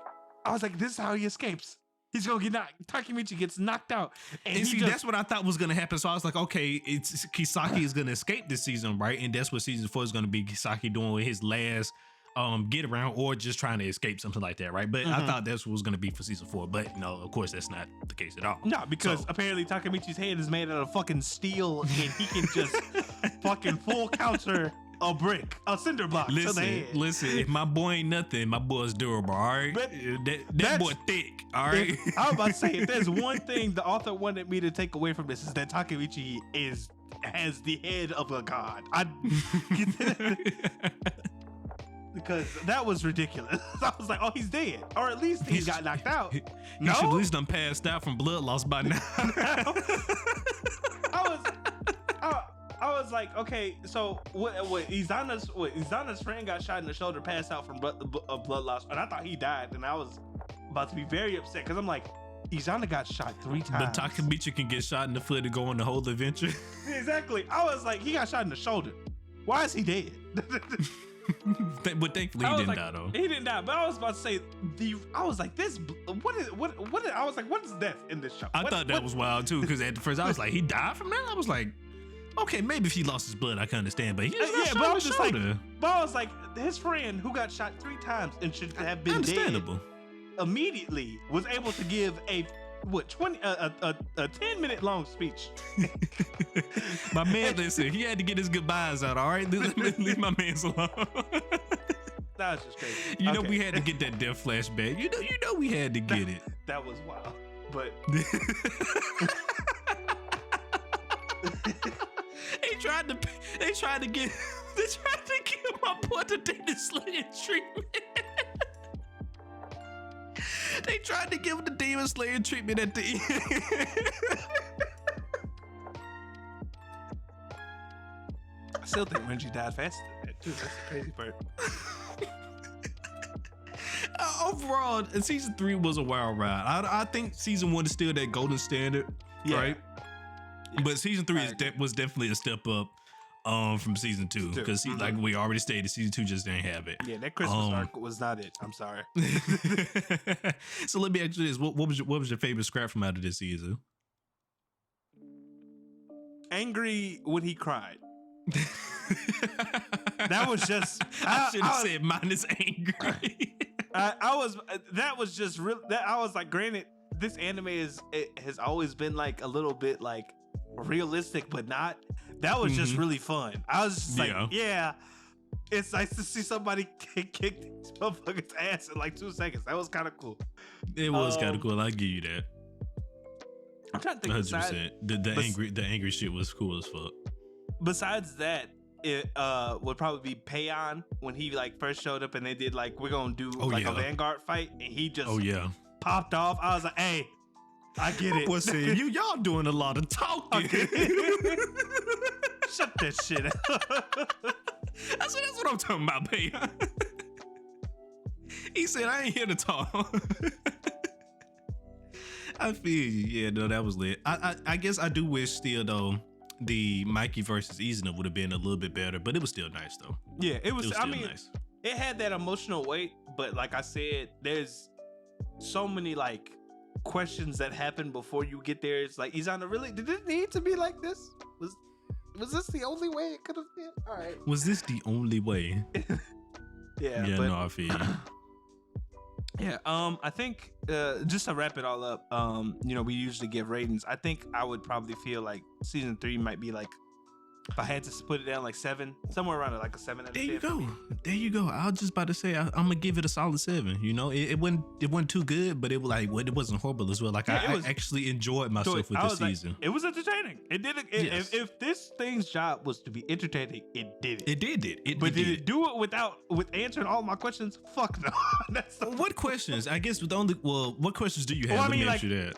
this is how he escapes. He's gonna get knocked. Takemichi gets knocked out, and see, that's what I thought was gonna happen. So I was like, okay, it's Kisaki is gonna escape this season, right? And that's what season 4 is gonna be. Kisaki doing his last get around, or just trying to escape, something like that, right? But I thought that's what was gonna be for season 4. But no, of course, that's not the case at all. No, because apparently Takemichi's head is made out of fucking steel, and he can just fucking full counter a brick, a cinder block to the head. Listen, if my boy ain't nothing, my boy's durable, all right? That boy thick, all right? I was about to say, if there's one thing the author wanted me to take away from this is that Takemichi has the head of a god. because that was ridiculous. I was like, oh, he's dead, or at least he got knocked out. He should at least done passed out from blood loss by now. I was like, okay, so what Izana's friend got shot in the shoulder, passed out from blood loss, and I thought he died, and I was about to be very upset because I'm like, Izana got shot 3 times. But Takemichi can get shot in the foot and go on the whole adventure. Exactly. I was like, he got shot in the shoulder. Why is he dead? But thankfully he didn't die though. He didn't die. But I was about to say, I was like, I was like, what is death in this show? I thought that was wild too, because at first I was like, he died from that? I was like, okay, maybe if he lost his blood, I can understand, but he just got shot in the shoulder. But I was like, his friend who got shot 3 times and should have been understandable. Dead, immediately was able to give a 10-minute long speech. My man, listen, he had to get his goodbyes out. All right, leave my man alone. That was just crazy. You know, we had to get that death flashback. You know, we had to get it. That was wild, but. They tried to give my boy the demon slayer treatment. They tried to give him the demon slayer treatment at the end. I still think Renji died faster than that too. That's the crazy part. Overall, season 3 was a wild ride. I think season 1 is still that golden standard, right? Yeah. But season 3 was definitely a step up from season 2 because like we already stated, season 2 just didn't have it. Yeah, that Christmas arc was not it. I'm sorry. So let me ask you this: what was your favorite scrap from out of this season? Angry when he cried. That was just. I should have said minus angry. That was just real. I was like, granted, this anime has always been like a little bit like realistic, but not. That was just really fun. I was just like, yeah, it's nice to see somebody kick this motherfucker's ass in like 2 seconds. That was kind of cool. It was kind of cool. I give you that. I'm trying to think. 100%. The angry shit was cool as fuck. Besides that, it would probably be Payon when he like first showed up and they did like, we're gonna do a Vanguard fight, and he just popped off. I was like, hey, I get it. What's saying y'all doing a lot of talking. Shut that shit up. I said, that's what I'm talking about, Payon. He said, I ain't here to talk. I feel you. Yeah, no, that was lit. I guess I do wish still though the Mikey versus Izuna would have been a little bit better, but it was still nice though. Yeah, it was. Nice. It had that emotional weight, but like I said, there's so many like questions that happen before you get there. It's like, Izana, really? Did it need to be like this? Was this the only way it could have been? All right. Was this the only way? Yeah. No, I feel you. Yeah. I think just to wrap it all up, we usually give ratings. I think I would probably feel like season 3 might be like, if I had to put it down, like 7, somewhere around like a 7 out of 10. There you go. I was just about to say I'm gonna give it a solid 7. You know, it wasn't too good, but it wasn't horrible as well. Like I actually enjoyed myself with this season. It was entertaining. It did it. Yes. If this thing's job was to be entertaining, it did it. It did it. But did it do it with answering all my questions? Fuck no. What questions? I guess what questions do you have? Let me ask you that.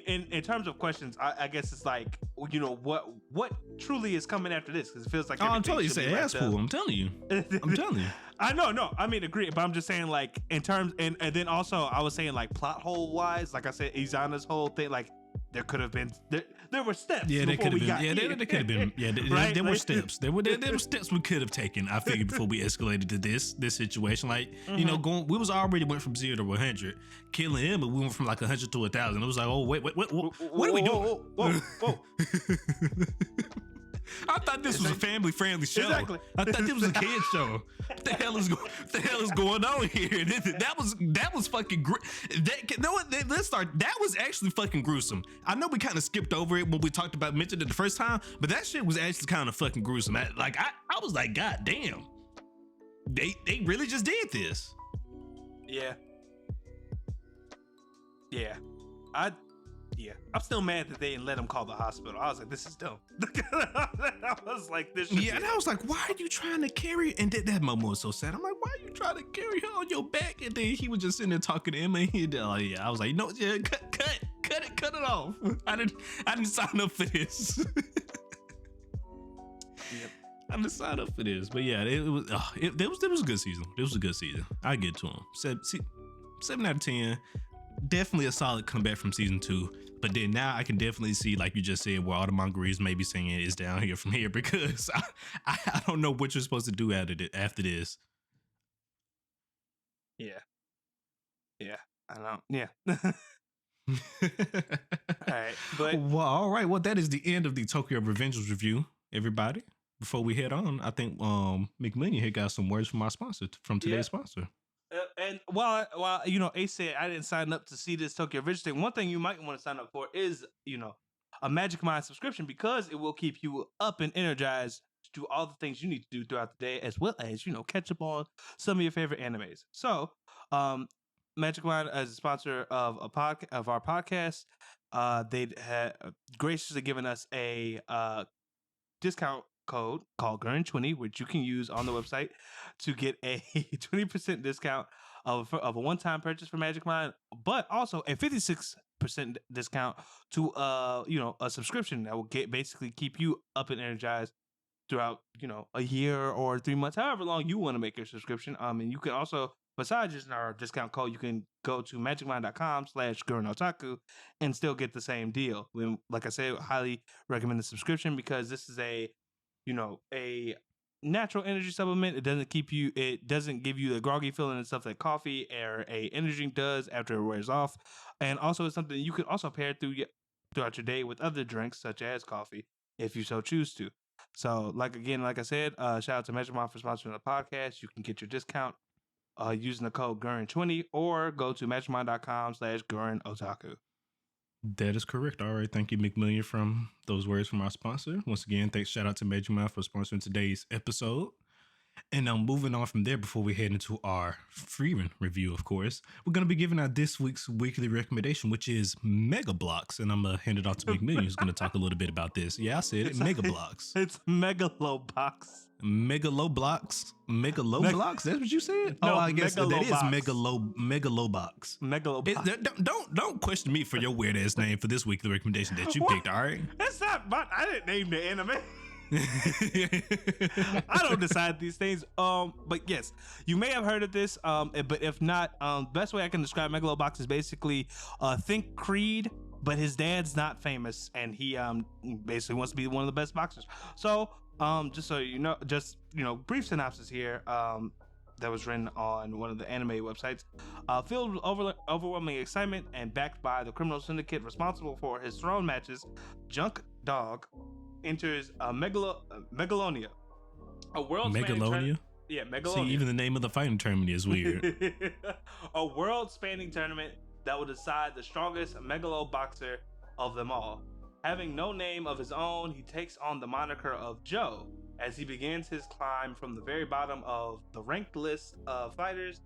In terms of questions, I guess it's like, what truly is coming after this, because it feels like I'm telling you, say asshole. I'm telling you. I know, no, I mean, agree, but I'm just saying, like, in terms, and then also I was saying, like, plot hole wise, like I said, Izana's whole thing, like, there could have been there were steps. Yeah, there could have been. Yeah, there could have been. Yeah, there were Like, steps. There were steps we could have taken. I figured before we escalated to this situation, like we was already went from 0 to 100, killing him, but we went from like 100 to 1,000. It was like, oh wait, what are we doing? Whoa. I thought this was a family-friendly show. Exactly. I thought this was a kid show. What the hell is going on here? That was fucking. Let's start. That was actually fucking gruesome. I know we kind of skipped over it when we mentioned it the first time, but that shit was actually kind of fucking gruesome. I was like, God damn, they really just did this. Yeah. Yeah, I'm still mad that they didn't let him call the hospital. I was like, this is dumb. I was like, this should Yeah, and I was like, why are you trying to carry? And that moment was so sad. I'm like, why are you trying to carry her on your back? And then he was just sitting there talking to Emma. And he did, like, yeah, I was like, no, yeah, cut it off. I didn't sign up for this. Yep. I didn't sign up for this. But yeah, it was a good season. It was a good season. I get to him. 7 out of 10. Definitely a solid comeback from season 2. But then now I can definitely see, like you just said, where all the mangaries may be saying is down here from here, because I don't know what you're supposed to do after this. Yeah. I don't. Yeah. All right, but all right. Well, that is the end of the Tokyo Revengers review, everybody. Before we head on, I think McMillian here got some words from our sponsor, from today's sponsor. And while Ace said I didn't sign up to see this Tokyo Revengers thing, one thing you might want to sign up for is a Magic Mind subscription, because it will keep you up and energized to do all the things you need to do throughout the day, as well as catch up on some of your favorite animes. So, Magic Mind, as a sponsor of our podcast, they had graciously given us a discount code called Gurren20, which you can use on the website to get a 20% discount of a one-time purchase for Magic Mind, but also a 56% discount to a subscription that will basically keep you up and energized throughout a year or 3 months, however long you want to make your subscription. And you can also, besides using our discount code, you can go to magicmind.com/Gurren Otaku and still get the same deal. Like I said, highly recommend the subscription, because this is a natural energy supplement. It doesn't give you the groggy feeling and stuff that coffee or a energy drink does after it wears off. And also it's something you can also pair throughout your day with other drinks, such as coffee, if you so choose to. So like I said, shout out to Magic Mind for sponsoring the podcast. You can get your discount using the code Gurren20, or go to magicmind.com/Gurren Otaku. That is correct. All right. Thank you, McMillian, from those words from our sponsor. Once again, shout out to Magic Mind for sponsoring today's episode. And now moving on from there, before we head into our Frieren review, of course, we're going to be giving out this week's weekly recommendation, which is Mega Blocks. And I'm going to hand it off to McMillian, who's going to talk a little bit about this. Yeah, I said it. Mega Blocks. It's Megalobox. Megaloblocks. Megaloblocks? That's what you said? No, I guess that is Megalobox. Megalobox. Megalobox. Don't question me for your weird ass name for this weekly recommendation that you picked, all right? That's not I didn't name the anime. I don't decide these things. But yes, you may have heard of this. But if not, best way I can describe Megalobox is basically think Creed, but his dad's not famous, and he basically wants to be one of the best boxers. So just so you know, brief synopsis here. That was written on one of the anime websites. Filled with overwhelming excitement and backed by the criminal syndicate responsible for his throne matches, Junk Dog enters Megalonia, a world-spanning Megalonia? Megalonia. See, even the name of the fighting tournament is weird. A world-spanning tournament that will decide the strongest Megalo boxer of them all. Having no name of his own, he takes on the moniker of Joe as he begins his climb from the very bottom of the ranked list of fighters.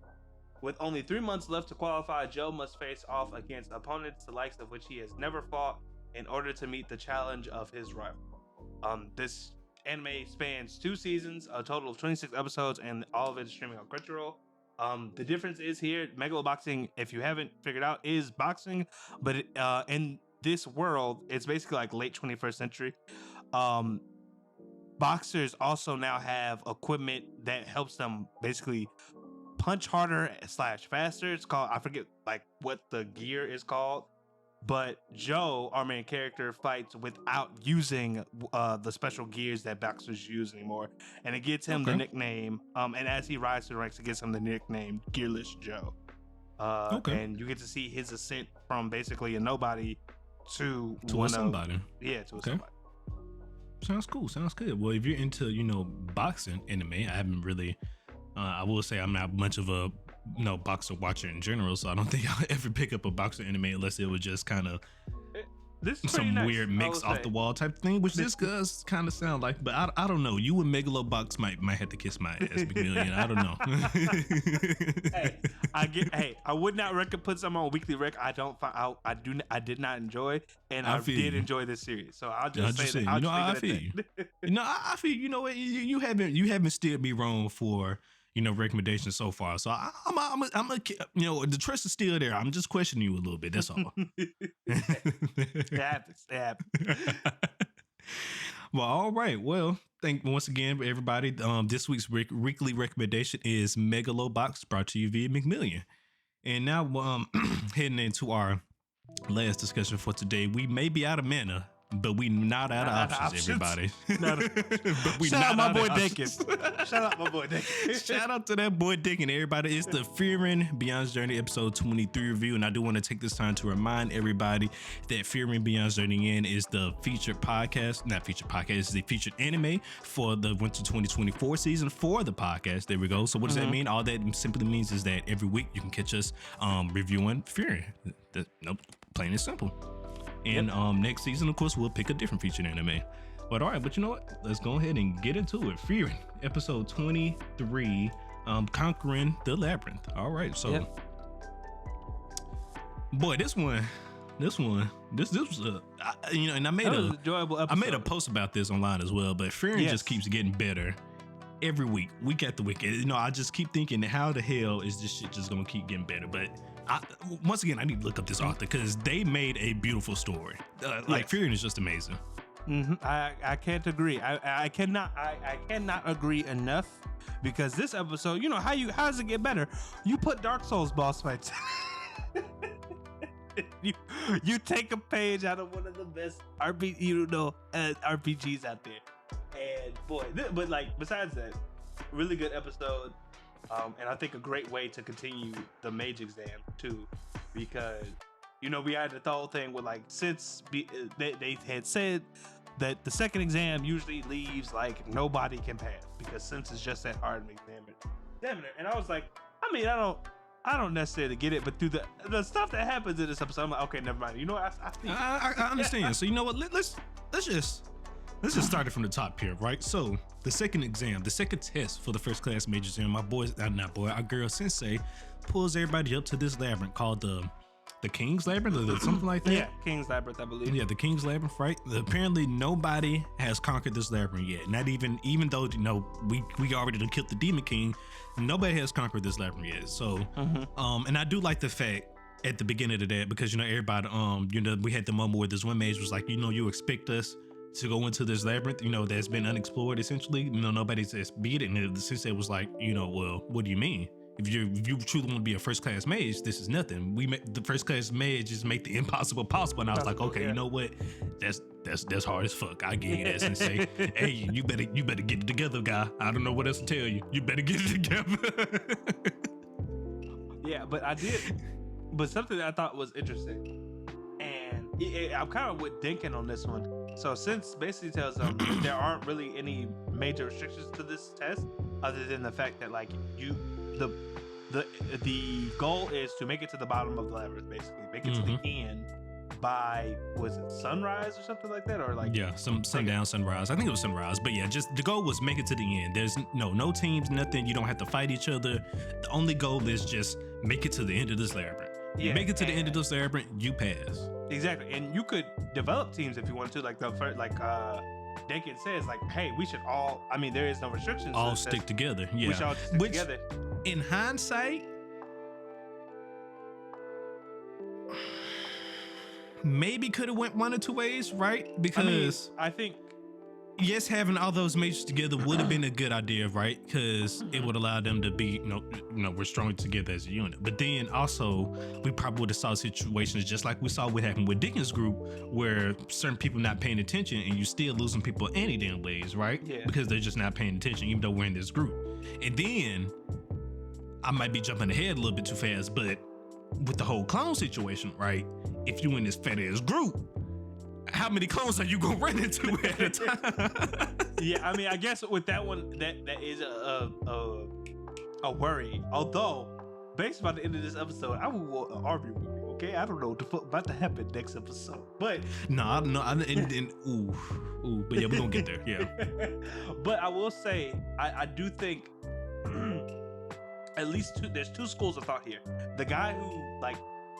With only 3 months left to qualify, Joe must face off against opponents the likes of which he has never fought in order to meet the challenge of his rival. This anime spans 2 seasons, a total of 26 episodes, and all of it is streaming on Crunchyroll. The difference is here, Megaloboxing, if you haven't figured out, is boxing, but in this world, it's basically like late 21st century. Boxers also now have equipment that helps them basically punch harder / faster. It's called, I forget like what the gear is called, but Joe, our main character, fights without using the special gears that boxers use anymore, and it gets him the nickname. And as he rises to the ranks, it gives him the nickname Gearless Joe. And you get to see his ascent from basically a nobody to somebody. Yeah, to a somebody. Sounds cool. Sounds good. Well, if you're into, boxing anime, I haven't really, I will say I'm not much of a, boxer watcher in general, so I don't think I'll ever pick up a boxer anime unless it was just kind of this is some nice, weird mix off the wall type thing, which this does kind of sound like. But I don't know. You and Megalobox might have to kiss my ass, McMillian. I don't know. I would not put some on weekly rec. I did not enjoy, and I did enjoy this series. So I'll just say that. I feel you. I feel you know what you haven't steered me wrong for recommendations so far. So I'm the trust is still there. I'm just questioning you a little bit. That's all. It happens. Well, all right. Well, thank once again everybody. This week's weekly recommendation is Megalobox, brought to you via McMillian. And now heading into our last discussion for today. We may be out of mana, but we not out of options, everybody. Shout out my boy Dickens. Shout out to that boy Dickens, everybody. It's the Frieren Beyond's Journey episode 23 review, and I do want to take this time to remind everybody that Frieren Beyond's Journey is the featured podcast, not featured podcast, it's the featured anime for the winter 2024 season for the podcast. There we go. So what does that mean? All that simply means is that every week you can catch us reviewing Frieren. Nope, plain and simple. And next season, of course, we'll pick a different featured anime. But all right, but you know what? Let's go ahead and get into it. Frieren, episode 23, Conquering the Labyrinth. All right, so boy, this was and I made an enjoyable episode. I made a post about this online as well. But Frieren just keeps getting better every week after week. I just keep thinking, how the hell is this shit just gonna keep getting better? But once again, I need to look up this author because they made a beautiful story. Frieren is just amazing. I can't agree. I cannot agree enough, because this episode, how does it get better? You put Dark Souls boss fights. you take a page out of one of the best RPGs out there, and boy, besides that, really good episode. And I think a great way to continue the mage exam too, because we had the whole thing with since they had said that the second exam usually leaves nobody can pass, because since it's just that hard of an examiner. And I was like, I don't necessarily get it, but through the stuff that happens in this episode, I'm like, okay, never mind. I understand. So you know what? Let's just start it from the top here, right? So the second test for the first class mage exam, our girl Sensei pulls everybody up to this labyrinth called the King's Labyrinth or something like that. Yeah, King's Labyrinth, I believe. Yeah, the King's Labyrinth, right? Apparently nobody has conquered this labyrinth yet. Not even though we already done killed the Demon King, nobody has conquered this labyrinth yet. So and I do like the fact at the beginning of that, because everybody we had the moment where this one mage was like, you expect us to go into this labyrinth, that's been unexplored essentially. Nobody's beat it. And the sensei was like, well, what do you mean? If you truly want to be a first class mage, this is nothing. We make the first class mage just make the impossible possible. And I was like, okay, you know what? That's hard as fuck. I get you that, sensei. Hey, you better get it together, guy. I don't know what else to tell you. You better get it together. Yeah, but I did. But something that I thought was interesting, and I'm kind of with Dinkin on this one. So since basically tells them there aren't really any major restrictions to this test, other than the fact that the goal is to make it to the bottom of the labyrinth, basically make it to the end by, was it sunrise or something like that, or sundown, sunrise? I think it was sunrise, but yeah, just the goal was make it to the end. There's no teams, nothing. You don't have to fight each other. The only goal is just make it to the end of this labyrinth. You make it to the end of this labyrinth, you pass. Exactly, and you could develop teams if you want to, Dakin says, hey, we should all, there is no restrictions. All stick together. Yeah. We should all stick together. In hindsight, maybe could have went one or two ways, right? Because I think yes, having all those mages together would have been a good idea, right? Because it would allow them to be, we're stronger together as a unit. But then also, we probably would have saw situations just like we saw what happened with Dickens' group, where certain people not paying attention and you still losing people any damn ways, right? Yeah. Because they're just not paying attention, even though we're in this group. And then, I might be jumping ahead a little bit too fast, but with the whole clone situation, right? If you in this fat ass group, how many clones are you gonna run into at a time? Yeah, I guess with that one, that is a worry. Although, based on the end of this episode, I will argue with you. okay? I don't know what the fuck about to happen next episode, but no, but yeah, we're gonna get there. Yeah. But I will say, I do think at least there's two schools of thought here. The guy who like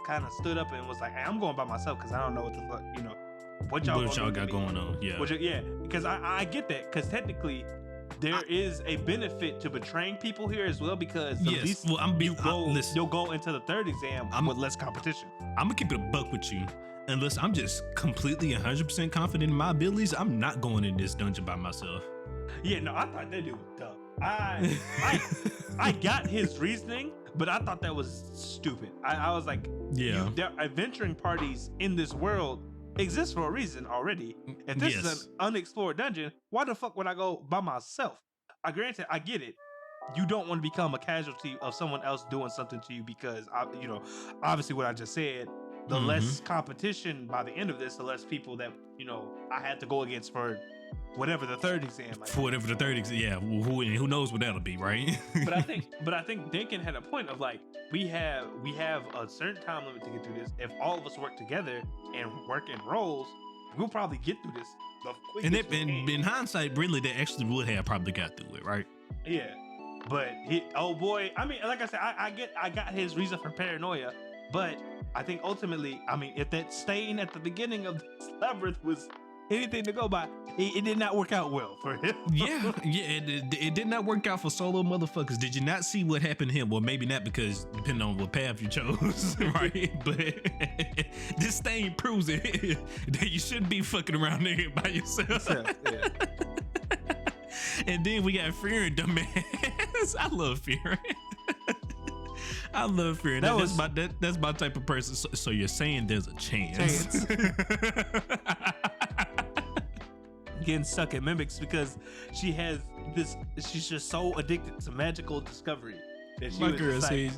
kind of stood up and was like, hey, I'm going by myself because I don't know what the fuck, you know, what y'all got going on. Yeah. Yeah, because I get that, because technically there is a benefit to betraying people here as well, because at least you'll go into the third exam with less competition. I'm gonna keep it a buck with you. Unless I'm just completely 100% confident in my abilities, I'm not going in this dungeon by myself. Yeah, no, I thought that dude was dumb. I got his reasoning, but I thought that was stupid. I was like, yeah, there adventuring parties in this world exist for a reason already. If this is an unexplored dungeon, why the fuck would I go by myself? Granted, I get it. You don't want to become a casualty of someone else doing something to you, because obviously what I just said, the less competition by the end of this, the less people that, you know, I had to go against for whatever the third exam. For whatever the third exam, yeah. Who knows what that'll be, right? but I think Dakin had a point of like, we have a certain time limit to get through this. If all of us work together and work in roles, we'll probably get through this the quickest. And in hindsight, really, they actually would have probably got through it, right? Yeah, but oh boy, I mean, like I said, I got his reason for paranoia, but I think ultimately, I mean, if that stain at the beginning of this labyrinth was anything to go by, it did not work out well for him. It did not work out for solo motherfuckers. Did you not see what happened to him? Well, maybe not, because depending on what path you chose, right? But this thing proves it that you shouldn't be fucking around there by yourself. Yeah. And then we got Frieren, dumbass. I love Frieren. I love Frieren. That's my type of person. So you're saying there's a chance. Getting stuck at mimics because she has this. She's just so addicted to magical discovery that she was like,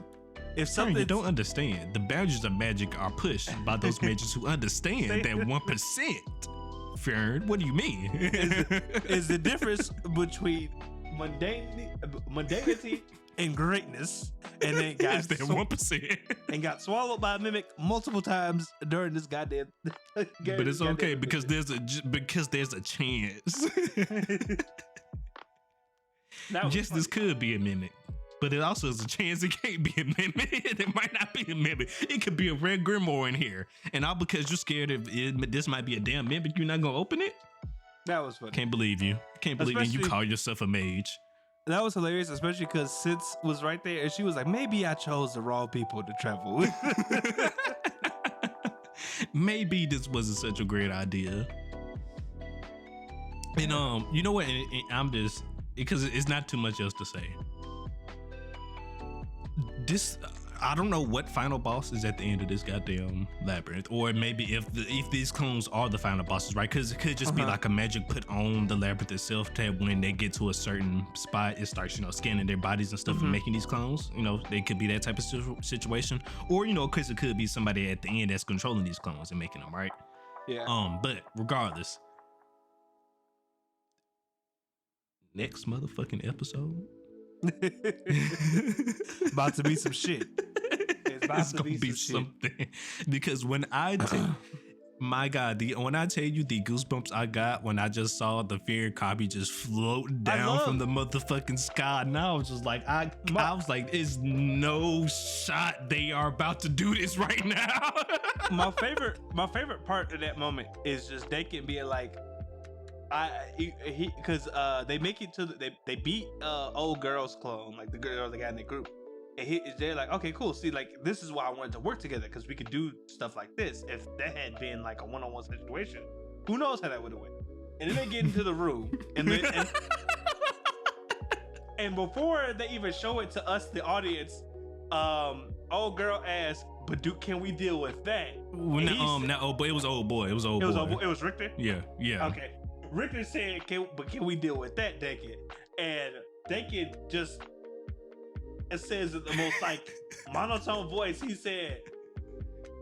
if something you don't understand, the boundaries of magic are pushed by those mages who understand that 1%. Frieren, what do you mean? is the difference between mundanity and greatness, and then got 1% and got swallowed by a mimic multiple times during this goddamn. But it's okay because there's a chance. Just this could be a mimic, but it also is a chance it can't be a mimic. It might not be a mimic. It could be a red grimoire in here, and all because you're scared of it, this might be a damn mimic. You're not gonna open it. That was funny. Can't believe you. You call yourself a mage. That was hilarious, especially because Sitz was right there and she was like, maybe I chose the wrong people to travel with. Maybe this wasn't such a great idea. And you know what? And I'm just, because it's not too much else to say. I don't know what final boss is at the end of this goddamn labyrinth, or maybe if these clones are the final bosses, right? Because it could just be like a magic put on the labyrinth itself that when they get to a certain spot, it starts, scanning their bodies and stuff and making these clones. They could be that type of situation, or because it could be somebody at the end that's controlling these clones and making them, right? Yeah. But regardless, next motherfucking episode. About to be some shit. It's gonna be something. Because when I my God, when I tell you the goosebumps I got when I just saw the Frieren copy just float down from the motherfucking sky, and I was just like, I was like, it's no shot they are about to do this right now. my favorite part of that moment is just Dakin being like, because they make it to they beat old girl's clone, like the guy in the group, and they're like, okay, cool. See, like, this is why I wanted to work together, because we could do stuff like this. If that had been like a one-on-one situation, who knows how that would have went. And then they get into the room, and before they even show it to us, the audience, old girl asks, but can we deal with that? Not old boy. It was old boy. It was old boy. It was Richter. Yeah. Okay. Richter said, can we deal with that, Dakin? And Dakin just, it says in the most like monotone voice, he said,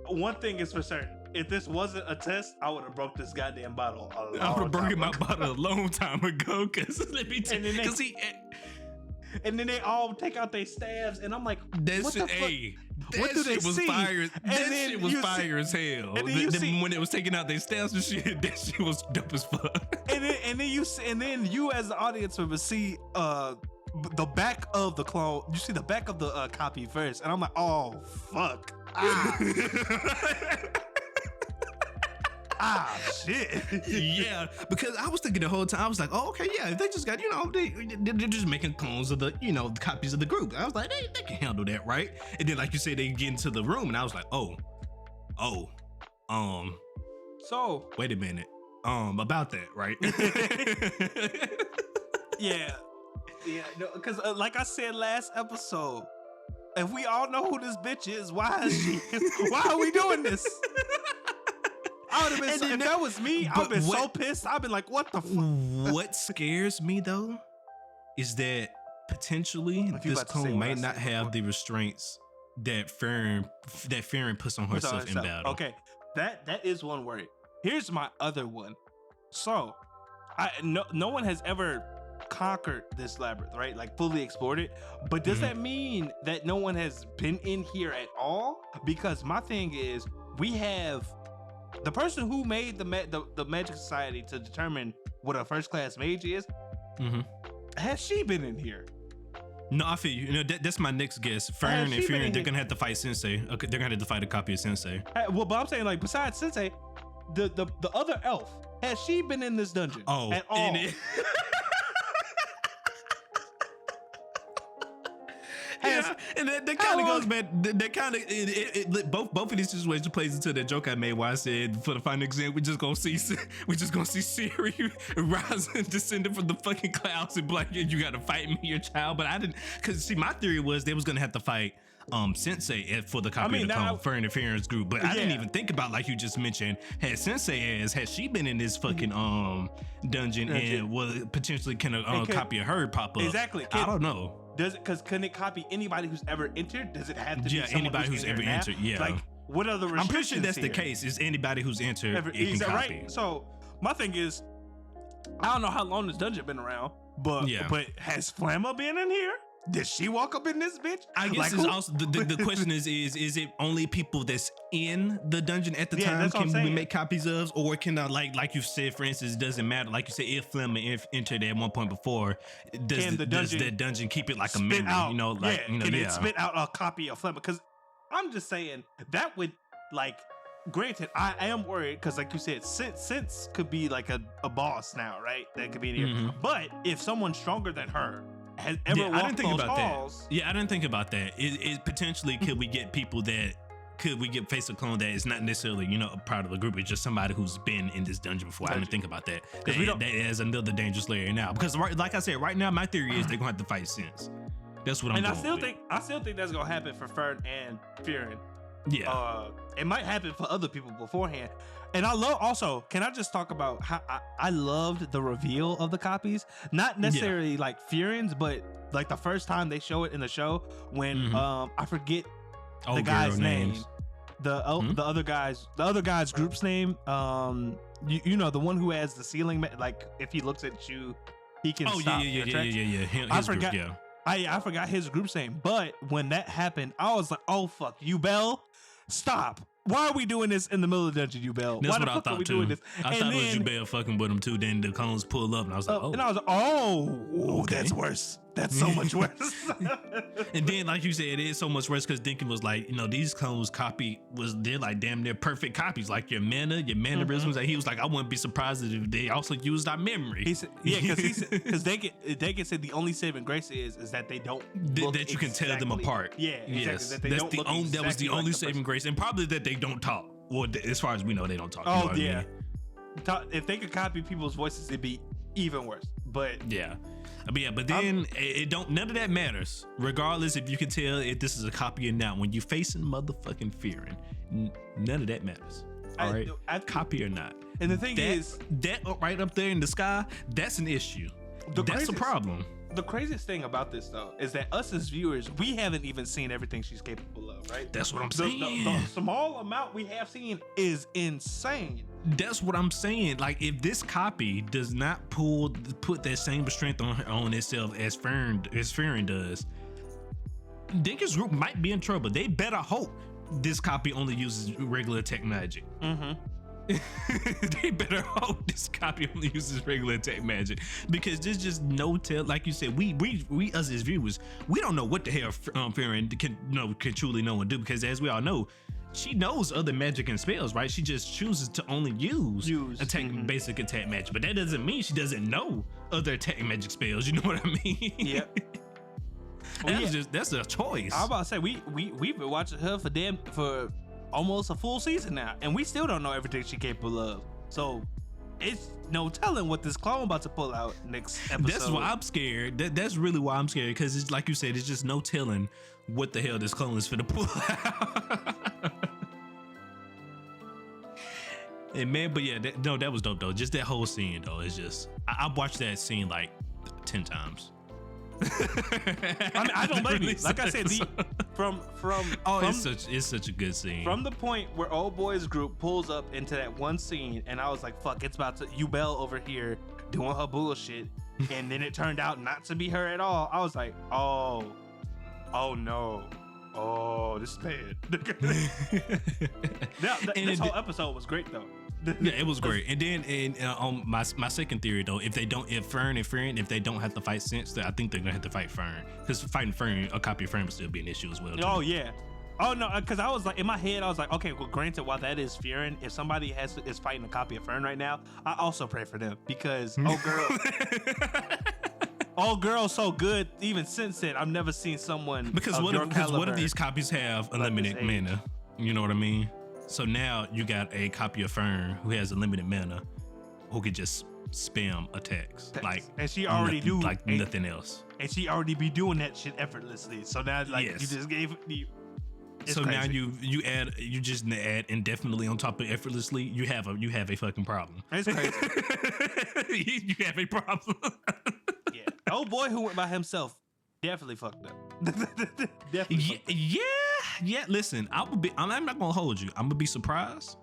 one thing is for certain, if this wasn't a test, I would have broke this goddamn bottle a long time ago. I would have broken my bottle a long time ago, because and then they all take out their stabs, and I'm like, that what shit, the fuck? hey, What do they shit was see? fire. And That then shit was you fire see- as hell. and then you see- When it was taking out their stabs and shit, that shit was dope as fuck. And then you as the audience member see the back of the clone. You see the back of the copy first, and I'm like, oh fuck. Shit. Yeah, because I was thinking the whole time, I was like, oh, okay, yeah, they just got, they're just making clones of the, copies of the group. I was like, they can handle that, right? And then, like you said, they get into the room, and I was like, So wait a minute, about that, right? yeah, no, because like I said last episode, if we all know who this bitch is, why are we doing this? I would have been. If that was me, I'd been so pissed. I'd been like, "What the fuck?" What scares me though is that potentially this clone might not have the restraints that Frieren puts on herself in battle. Okay, that is one word. Here's my other one. So, no one has ever conquered this labyrinth, right? Like fully explored it. But does that mean that no one has been in here at all? Because my thing is, we have the person who made the Magic Society to determine what a first class mage is. Has she been in here? No, I feel you. That's my next guess. Frieren and Frieren, they're gonna have to fight Sensei. Okay, they're gonna have to fight a copy of Sensei. Well, but I'm saying, like, besides Sensei, the other elf, has she been in this dungeon? Oh, at all? Yeah, and that kind of goes back. That kind of both of these situations plays into that joke I made where I said for the final exam we just gonna see Siri rising, descending from the fucking clouds and be like, yeah, you gotta fight me, your child. But I didn't, because see, my theory was they was gonna have to fight Sensei for the copy of the clone for interference group. But I didn't even think about, like you just mentioned, has she been in this fucking dungeon and will potentially can a copy of her pop up? Exactly. I don't know. Does it? Because can it copy anybody who's ever entered? Does it have to be anybody who's ever entered? Yeah. Like, what are the restrictions? I'm pretty sure that's here? the case. Is anybody who's entered it can copy. Right? So my thing is, I don't know how long this dungeon been around, but has Flamma been in here? Did she walk up in this bitch? I guess it's also the question is it only people that's in the dungeon at the time can we make copies of, or can like you said, for instance, it doesn't matter. Like you said, if Flemma entered at one point before, does that dungeon keep it like a memory? Out, can it spit out a copy of Flemma? Because I'm just saying that would, like, granted, I am worried because, like you said, Sense could be like a boss now, right? That could be in here. But if someone's stronger than her has ever walked I didn't think those about halls, that. Yeah, I didn't think about that. It potentially could we get people that face a clone that is not necessarily a part of a group? It's just somebody who's been in this dungeon before. I didn't think about that. That is another dangerous layer now. Because like I said, right now my theory is they're gonna have to fight Sense. That's what I'm. And I still think that's gonna happen for Fern and Frieren. Yeah. It might happen for other people beforehand. And I love also, can I just talk about how I loved the reveal of the copies? Not necessarily like Frieren's, but like the first time they show it in the show when I forget the guy's name. The other guy's group's name. The one who has the ceiling, like if he looks at you, he can stop. Yeah. I forgot his group's name, but when that happened, I was like, "Oh fuck, you Bell, stop! Why are we doing this in the middle of the dungeon, you Bell? That's Why what the fuck I are we thought doing too. this?" I thought it was you Bell fucking with him too. Then the clones pull up, and I was like, "Oh!" And I was like, "Oh, okay. That's worse. That's so much worse." And then, like you said, it is so much worse because Dinkin was like, these clones they're like damn near perfect copies, like your mannerisms. And he was like, I wouldn't be surprised if they also used our memory. He said, because they can say the only saving grace is that they don't that you can tell them apart. Yeah, yes, exactly. That was the only saving grace, and probably that they don't talk. Well, as far as we know, they don't talk. Oh yeah, if they could copy people's voices, it'd be even worse. But but then none of that matters. Regardless if you can tell if this is a copy or not, when you're facing motherfucking Frieren, none of that matters. All right, copy or not. And the thing is, that right up there in the sky, that's an issue. That's a problem. the craziest thing about this though is that us as viewers, we haven't even seen everything she's capable of, right? That's what I'm saying. The small amount we have seen is insane. That's what I'm saying. Like, if this copy does not put that same strength on itself as Frieren does, Denki's group might be in trouble. They better hope this copy only uses regular attack magic. They better hope this copy only uses regular attack magic, because there's just no tell. Like you said, we us as viewers, we don't know what the hell Frieren can truly know and do, because as we all know, she knows other magic and spells, right? She just chooses to only use basic attack magic, but that doesn't mean she doesn't know other attack magic spells. You know what I mean? Yep. That's a choice. I'm about to say we've been watching her for almost a full season now, and we still don't know everything she's capable of. So it's no telling what this clone about to pull out next episode. That's why I'm scared. That's really why I'm scared, because it's like you said, it's just no telling what the hell this clone is finna pull out. And man, but yeah, that was dope though. Just that whole scene though, it's just I watched that scene like 10 times. I mean, I don't blame you. Like I said, it's such a good scene. From the point where old boy's group pulls up into that one scene, and I was like, "Fuck, it's about to Yubel over here doing her bullshit," and then it turned out not to be her at all. I was like, "Oh no, oh, this is bad." This whole episode was great though. Yeah, it was great. And then on my second theory though, if Fern and Frieren, if they don't have to fight Sense, I think they're gonna have to fight Fern, because fighting Fern, a copy of Fern would still be an issue as well too. Oh yeah. Oh no, because I was like, in my head, I was like, okay, well, granted, while that is Frieren, if somebody is fighting a copy of Fern right now, I also pray for them, because old girl so good. Even since then, I've never seen someone because what if these copies have unlimited mana? You know what I mean? So now you got a copy of Fern who has unlimited mana, who could just spam attacks and she already do nothing else, and she already be doing that shit effortlessly. So now you just gave me. So crazy. Now you just add indefinitely on top of effortlessly. You have a fucking problem. It's crazy. You have a problem. Yeah, old boy who went by himself definitely fucked up. Yeah. Listen, I'm not gonna hold you. I'm gonna be surprised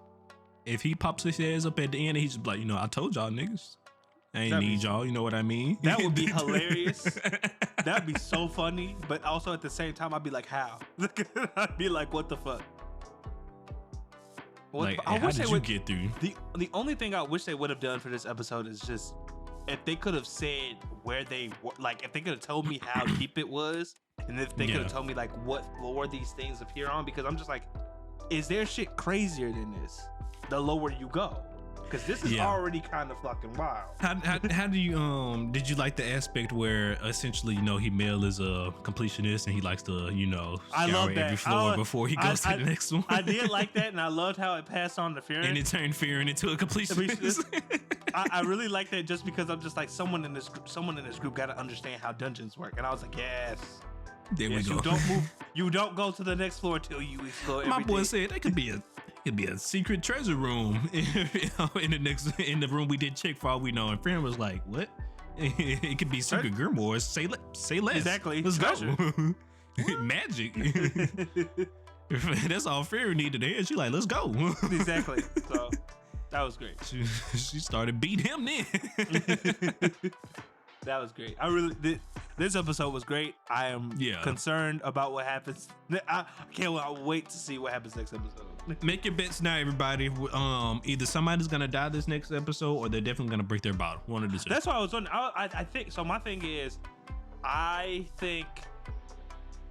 if he pops his ass up at the end and he's just like, I told y'all niggas, I ain't need y'all. You know what I mean? That would be hilarious. That'd be so funny. But also at the same time, I'd be like, how? I'd be like, what the fuck? How did you get through? The only thing I wish they would have done for this episode is just if they could have said where they were, like if they could have told me how deep it was, and if they could have told me like what floor these things appear on, because I'm just like, is there shit crazier than this the lower you go? Because this is already kind of fucking wild. How do you did you like the aspect where essentially Mel is a completionist and he likes to scour every floor before he goes to the next one? I did like that, and I loved how it passed on to Frieren, and it turned Frieren into a completionist. I really like that, just because I'm just like, someone in this group got to understand how dungeons work, and I was like, yes. There we go. You don't go to the next floor till you explore everything. My boy said that could be a secret treasure room in the room we did check for all we know. And Frieren was like, what? It could be secret grimoires. Say less. Exactly. Let's go. Magic. That's all Frieren needed to hear. She like, let's go. Exactly. So that was great. She started beating him then. That was great. This episode was great. I am concerned about what happens. I can't wait to see what happens next episode. Make your bets now, everybody. Either somebody's gonna die this next episode, or they're definitely gonna break their bottle. One of the two. That's what I was wondering. I think so. My thing is, I think.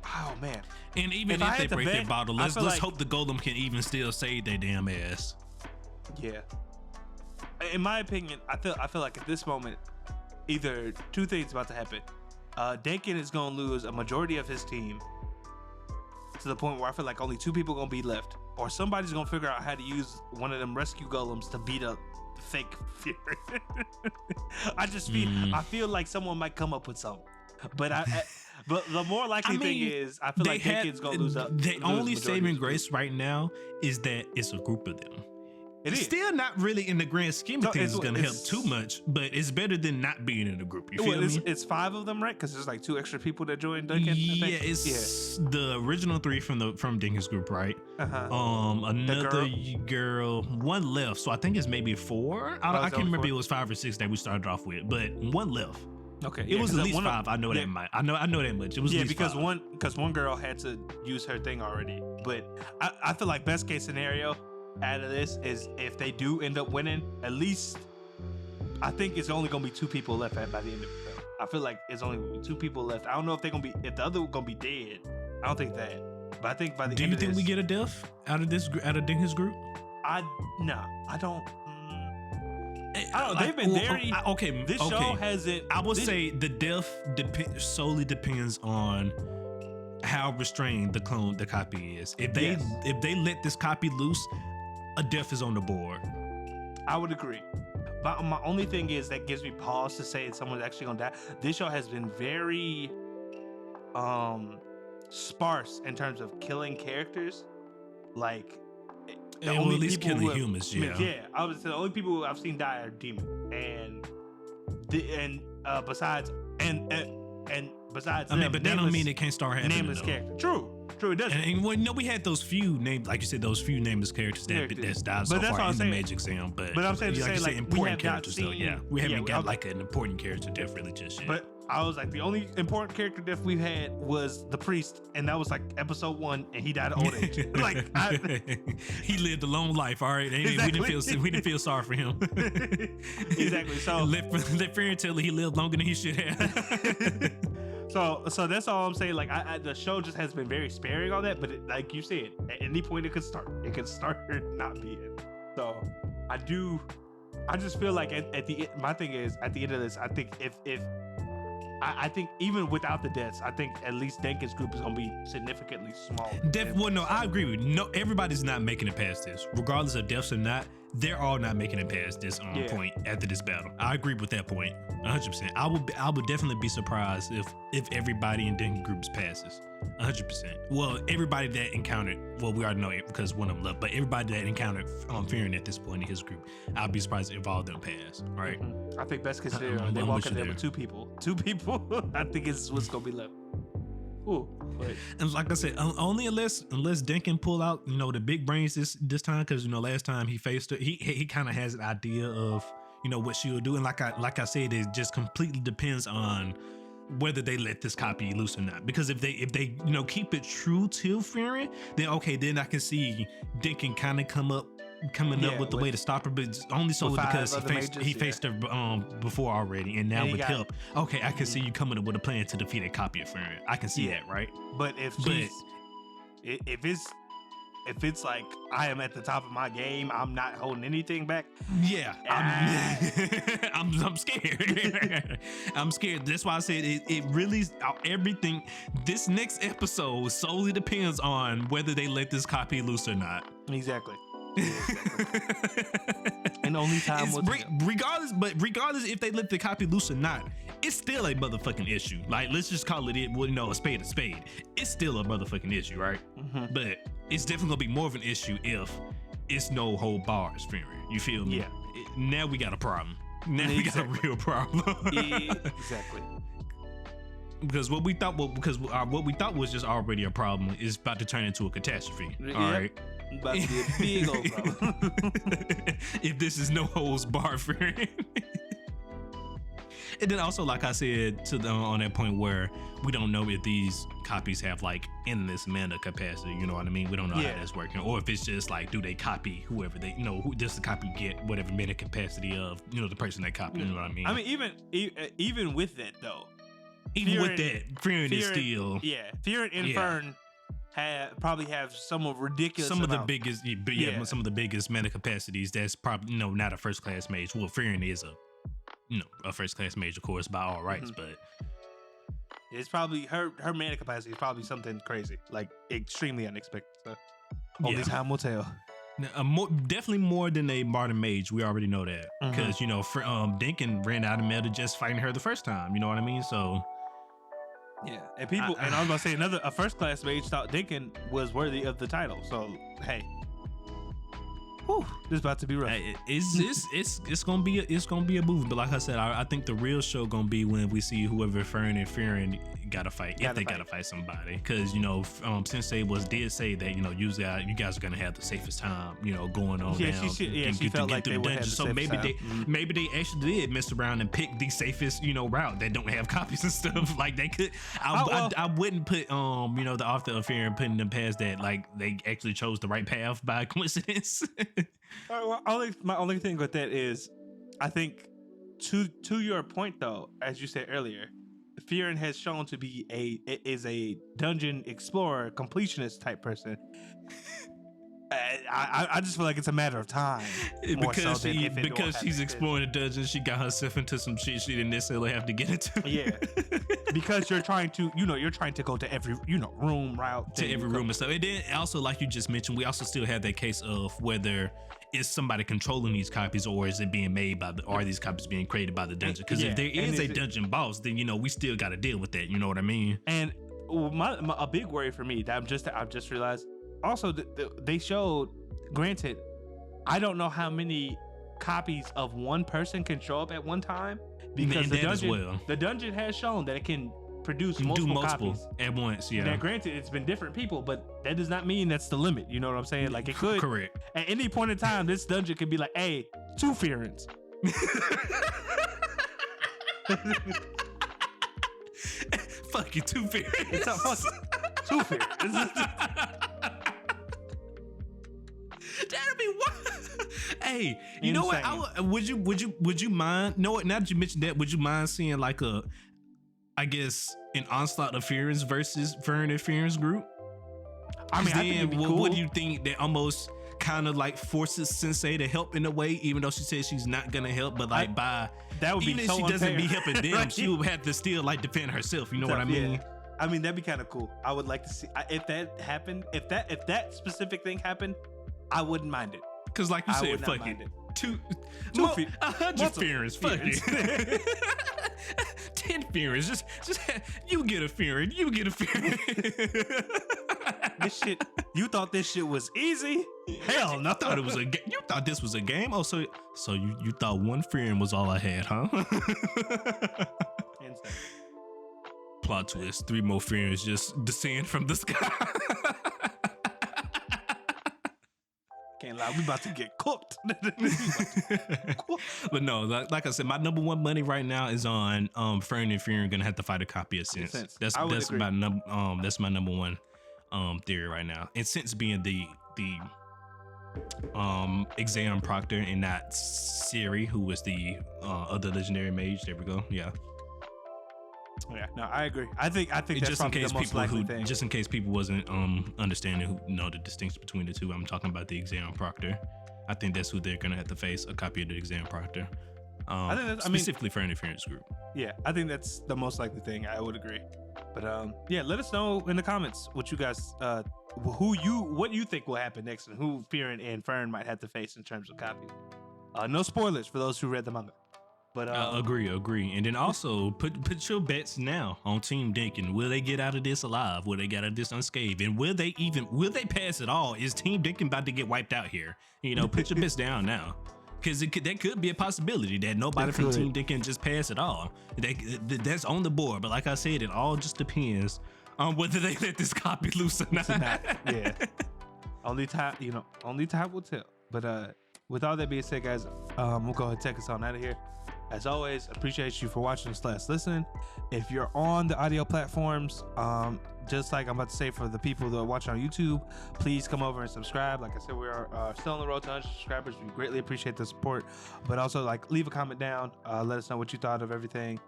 Oh man. And even if they break their bottle, let's hope the golem can even still save their damn ass. Yeah. In my opinion, I feel like at this moment, either two things about to happen. Denkin is gonna lose a majority of his team to the point where I feel like only two people gonna be left, or somebody's gonna figure out how to use one of them rescue golems to beat up the fake Frieren. I feel like someone might come up with something, but but the more likely thing is, I feel like Denkin's gonna lose up. The only saving grace right now is that it's a group of them. It's still not really in the grand scheme of things. It's going to help too much, but it's better than not being in the group. You feel me? It's 5 of them, right? Because there's like 2 extra people that joined Duncan. Yeah, it's the original 3 from Duncan's group, right? Another girl, 1 left, so I think it's maybe 4. I can't remember if it was 5 or 6 that we started off with, but 1 left. Okay, it was at least 5. I know that much. I know that much. It was at least because 5. one girl had to use her thing already. But I feel like best case scenario out of this is if they do end up winning, at least I think it's only gonna be 2 people left by the end of the film. I feel like it's only gonna be 2 people left. I don't know if if the other one gonna be dead. I don't think that. But I think by the end of this, do you think we get a death out of Dinkin's group? I don't. They've been very okay. This show hasn't. I would say the death solely depends on how restrained the copy is. If they let this copy loose, a death is on the board. I would agree. But my only thing is that gives me pause to say someone's actually gonna die. This show has been very sparse in terms of killing characters. Like, at least killing humans, yeah. I was the only people who I've seen die are demons, besides I mean, but that don't mean it can't start happening. Nameless character. True, it doesn't. And well, we had those few names, like you said, those few nameless characters that's died so far in the Magic Exam. But I'm saying to say, like, important characters though. Yeah, we haven't got like an important character death really just yet. But I was like, the only important character death we had was the priest, and that was like episode 1, and he died of old age. He lived a long life. All right, exactly. we didn't feel sorry for him. Exactly. So let Frieren tell he lived longer than he should have. So that's all I'm saying. Like, the show just has been very sparing on that. But like you said, at any point it could start. It could start not being. So I just feel like at the my thing is at the end of this, I think I think even without the deaths, I think at least Denkin's group is gonna be significantly smaller. Well, no, I agree with you. No, everybody's not making it past this, regardless of deaths or not. They're all not making it past this point after this battle. I agree with that point, 100%. I would definitely be surprised if everybody in Denkin groups passes, 100%. Well, everybody that encountered, well, we already know it because one of them left, but everybody that encountered Frieren at this point in his group, I'd be surprised if all of them pass. Right? I think best case scenario, they walk in there with 2 people. 2 people, I think is what's gonna be left. Ooh, and like I said, only unless Denkin pull out, the big brains this time, because last time he faced her, he kind of has an idea of what she'll do, and like I said, it just completely depends on whether they let this copy loose or not. Because if they keep it true to Frieren, then I can see Denkin kind of coming up with the way to stop her, but only so because he faced her before already, and now with help, okay, I can see you coming up with a plan to defeat a copy of Frieren. I can see that, right? But if it's like I am at the top of my game, I'm not holding anything back. Yeah, I'm scared. I'm scared. That's why I said it really everything. This next episode solely depends on whether they let this copy loose or not. Exactly. And only time will tell. Regardless if they let the copy loose or not, it's still a motherfucking issue. Like, let's just call it a spade a spade. It's still a motherfucking issue, right? Mm-hmm. But it's definitely gonna be more of an issue if it's no whole bars, Frieren. You feel me? Yeah. Now we got a problem. Now we got a real problem. Exactly. Because what we thought was just already a problem is about to turn into a catastrophe. All right. About to be a big old problem. If this is no holds barred for him. And then also, like I said, on that point where we don't know if these copies have like endless mana capacity, you know what I mean? We don't know how that's working, or if it's just like, do they copy whoever they, who does the copy get whatever mana capacity of, the person they copy, you know what I mean? I mean, even with that though, Frieren is still Frieren and Fern probably have some of ridiculous some of the biggest mana capacities. That's probably not a first class mage. Well, Frieren is a first class mage, of course, by all rights, but it's probably her mana capacity is probably something crazy, like extremely unexpected. So only time will tell. Definitely more than a modern mage. We already know that because Denkin ran out of mana just fighting her the first time. You know what I mean? So. Yeah, and people, and I was about to say a first class mage thought Denkin was worthy of the title. So hey, Whew, this is about to be rough. It's gonna be a movie, but like I said, I think the real show gonna be when we see whoever Frieren and Frieren gotta fight, if they gotta fight somebody, because Sensei did say that you guys are gonna have the safest time going on. Yeah, she felt like they would have the so maybe they actually did mess around and pick the safest route that don't have copies and stuff. Like they could. I wouldn't put the author of Frieren putting them past that. Like they actually chose the right path by coincidence. My only thing with that is, I think to your point though, as you said earlier, Frieren has shown to be a dungeon explorer, completionist type person. I just feel like it's a matter of time. Because she's exploring the dungeon, she got herself into some shit she didn't necessarily have to get into. Yeah, because you're trying to go to every room route to every room and stuff. And then also, like you just mentioned, we also still have that case of whether is somebody controlling these copies or is it being made are these copies being created by the dungeon? Because if there is a dungeon boss, then we still got to deal with that. You know what I mean? And a big worry for me that I've just realized. Also, they showed. Granted, I don't know how many copies of one person can show up at one time because the dungeon has shown that it can produce multiple copies at once. Yeah. Now, granted, it's been different people, but that does not mean that's the limit. You know what I'm saying? Like it could. Correct. At any point in time, this dungeon could be like, "Hey, 2 Frierens." Fuck you, 2 Frierens. It's not fucking 2 Frierens. That'd be wild. Hey, you know what? Would you mind? Now that you mentioned that, would you mind seeing like an onslaught of Frierens versus Frieren and Frieren's group? I mean, I think it'd be cool. What do you think that almost kind of like forces Sensei to help in a way, even though she says she's not gonna help, but like that would even if she doesn't be helping them, right? She would have to still like defend herself. You know what I mean? Yeah. I mean, that'd be kind of cool. I would like to see if that happened. If that specific thing happened, I wouldn't mind it. Cause like you said, fuck it. 100 Frierens, fuck it. 10 Frierens, just you get a Frieren, you get a Frieren. This shit, you thought this shit was easy? Hell no. You thought this was a game? Oh, so you thought 1 Frieren was all I had, huh? Insane. Plot twist: 3 more Frierens just descend from the sky. Can't lie, we about to get cooked. But no, like I said, my number 1 money right now is on Frieren and Frieren gonna have to fight a copy of Sense. That's my number 1 theory right now. And Sense being the exam proctor and not Siri, who was the other legendary mage. There we go. Yeah. Yeah, no, I agree. I think that's probably the most likely thing. Just in case people wasn't understanding the distinction between the two, I'm talking about the exam proctor. I think that's who they're gonna have to face, a copy of the exam proctor. Specifically for Frieren's group. Yeah, I think that's the most likely thing. I would agree. But let us know in the comments what you guys what you think will happen next and who Frieren and Frieren might have to face in terms of copies. No spoilers for those who read the manga. But agree. And then also put your bets now on Team Dinkin. Will they get out of this alive? Will they get out of this unscathed? And will they pass it all? Is Team Dinkin about to get wiped out here? Put your bets down now. Because that could be a possibility that nobody from Team Dinkin just pass it all. That's on the board. But like I said, it all just depends on whether they let this copy loose or not. Yeah. Only time will tell. But with all that being said, guys, we'll go ahead and take us on out of here. As always, appreciate you for watching / listening. If you're on the audio platforms, just like I'm about to say for the people that are watching on YouTube, please come over and subscribe. Like I said, we are still on the road to 100 subscribers. We greatly appreciate the support, but also leave a comment down. Let us know what you thought of everything.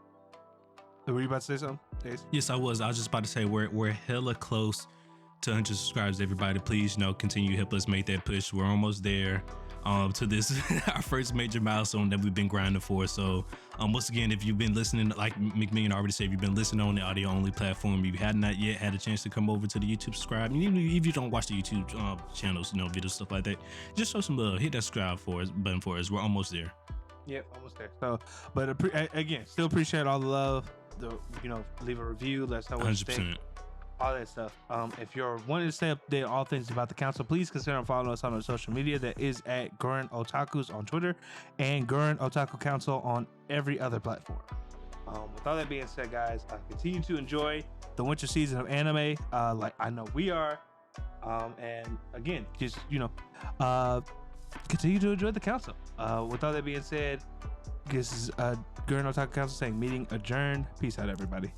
Were you about to say something, Days? Yes, I was. I was just about to say we're hella close to 100 subscribers. Everybody, please continue to help us make that push. We're almost there. To this our first major milestone that we've been grinding for. So once again, if you've been listening, like McMillian already said, if you've been listening on the audio only platform, you had not yet had a chance to come over to the YouTube subscribe. And even if you don't watch the YouTube channels, videos, stuff like that, just show some love. Hit that subscribe button for us. We're almost there. Yep, almost there. So, but again, still appreciate all the love. Leave a review. Let us know what 100%. You think. all that stuff. If you're wanting to stay updated on all things about the council, please consider following us on our social media. That is at Gurren Otakus on Twitter and Gurren Otaku Council on every other platform. With all that being said, guys, continue to enjoy the winter season of anime, like I know we are. And again, just continue to enjoy the council. With all that being said, this is Gurren Otaku Council saying meeting adjourned. Peace out, everybody.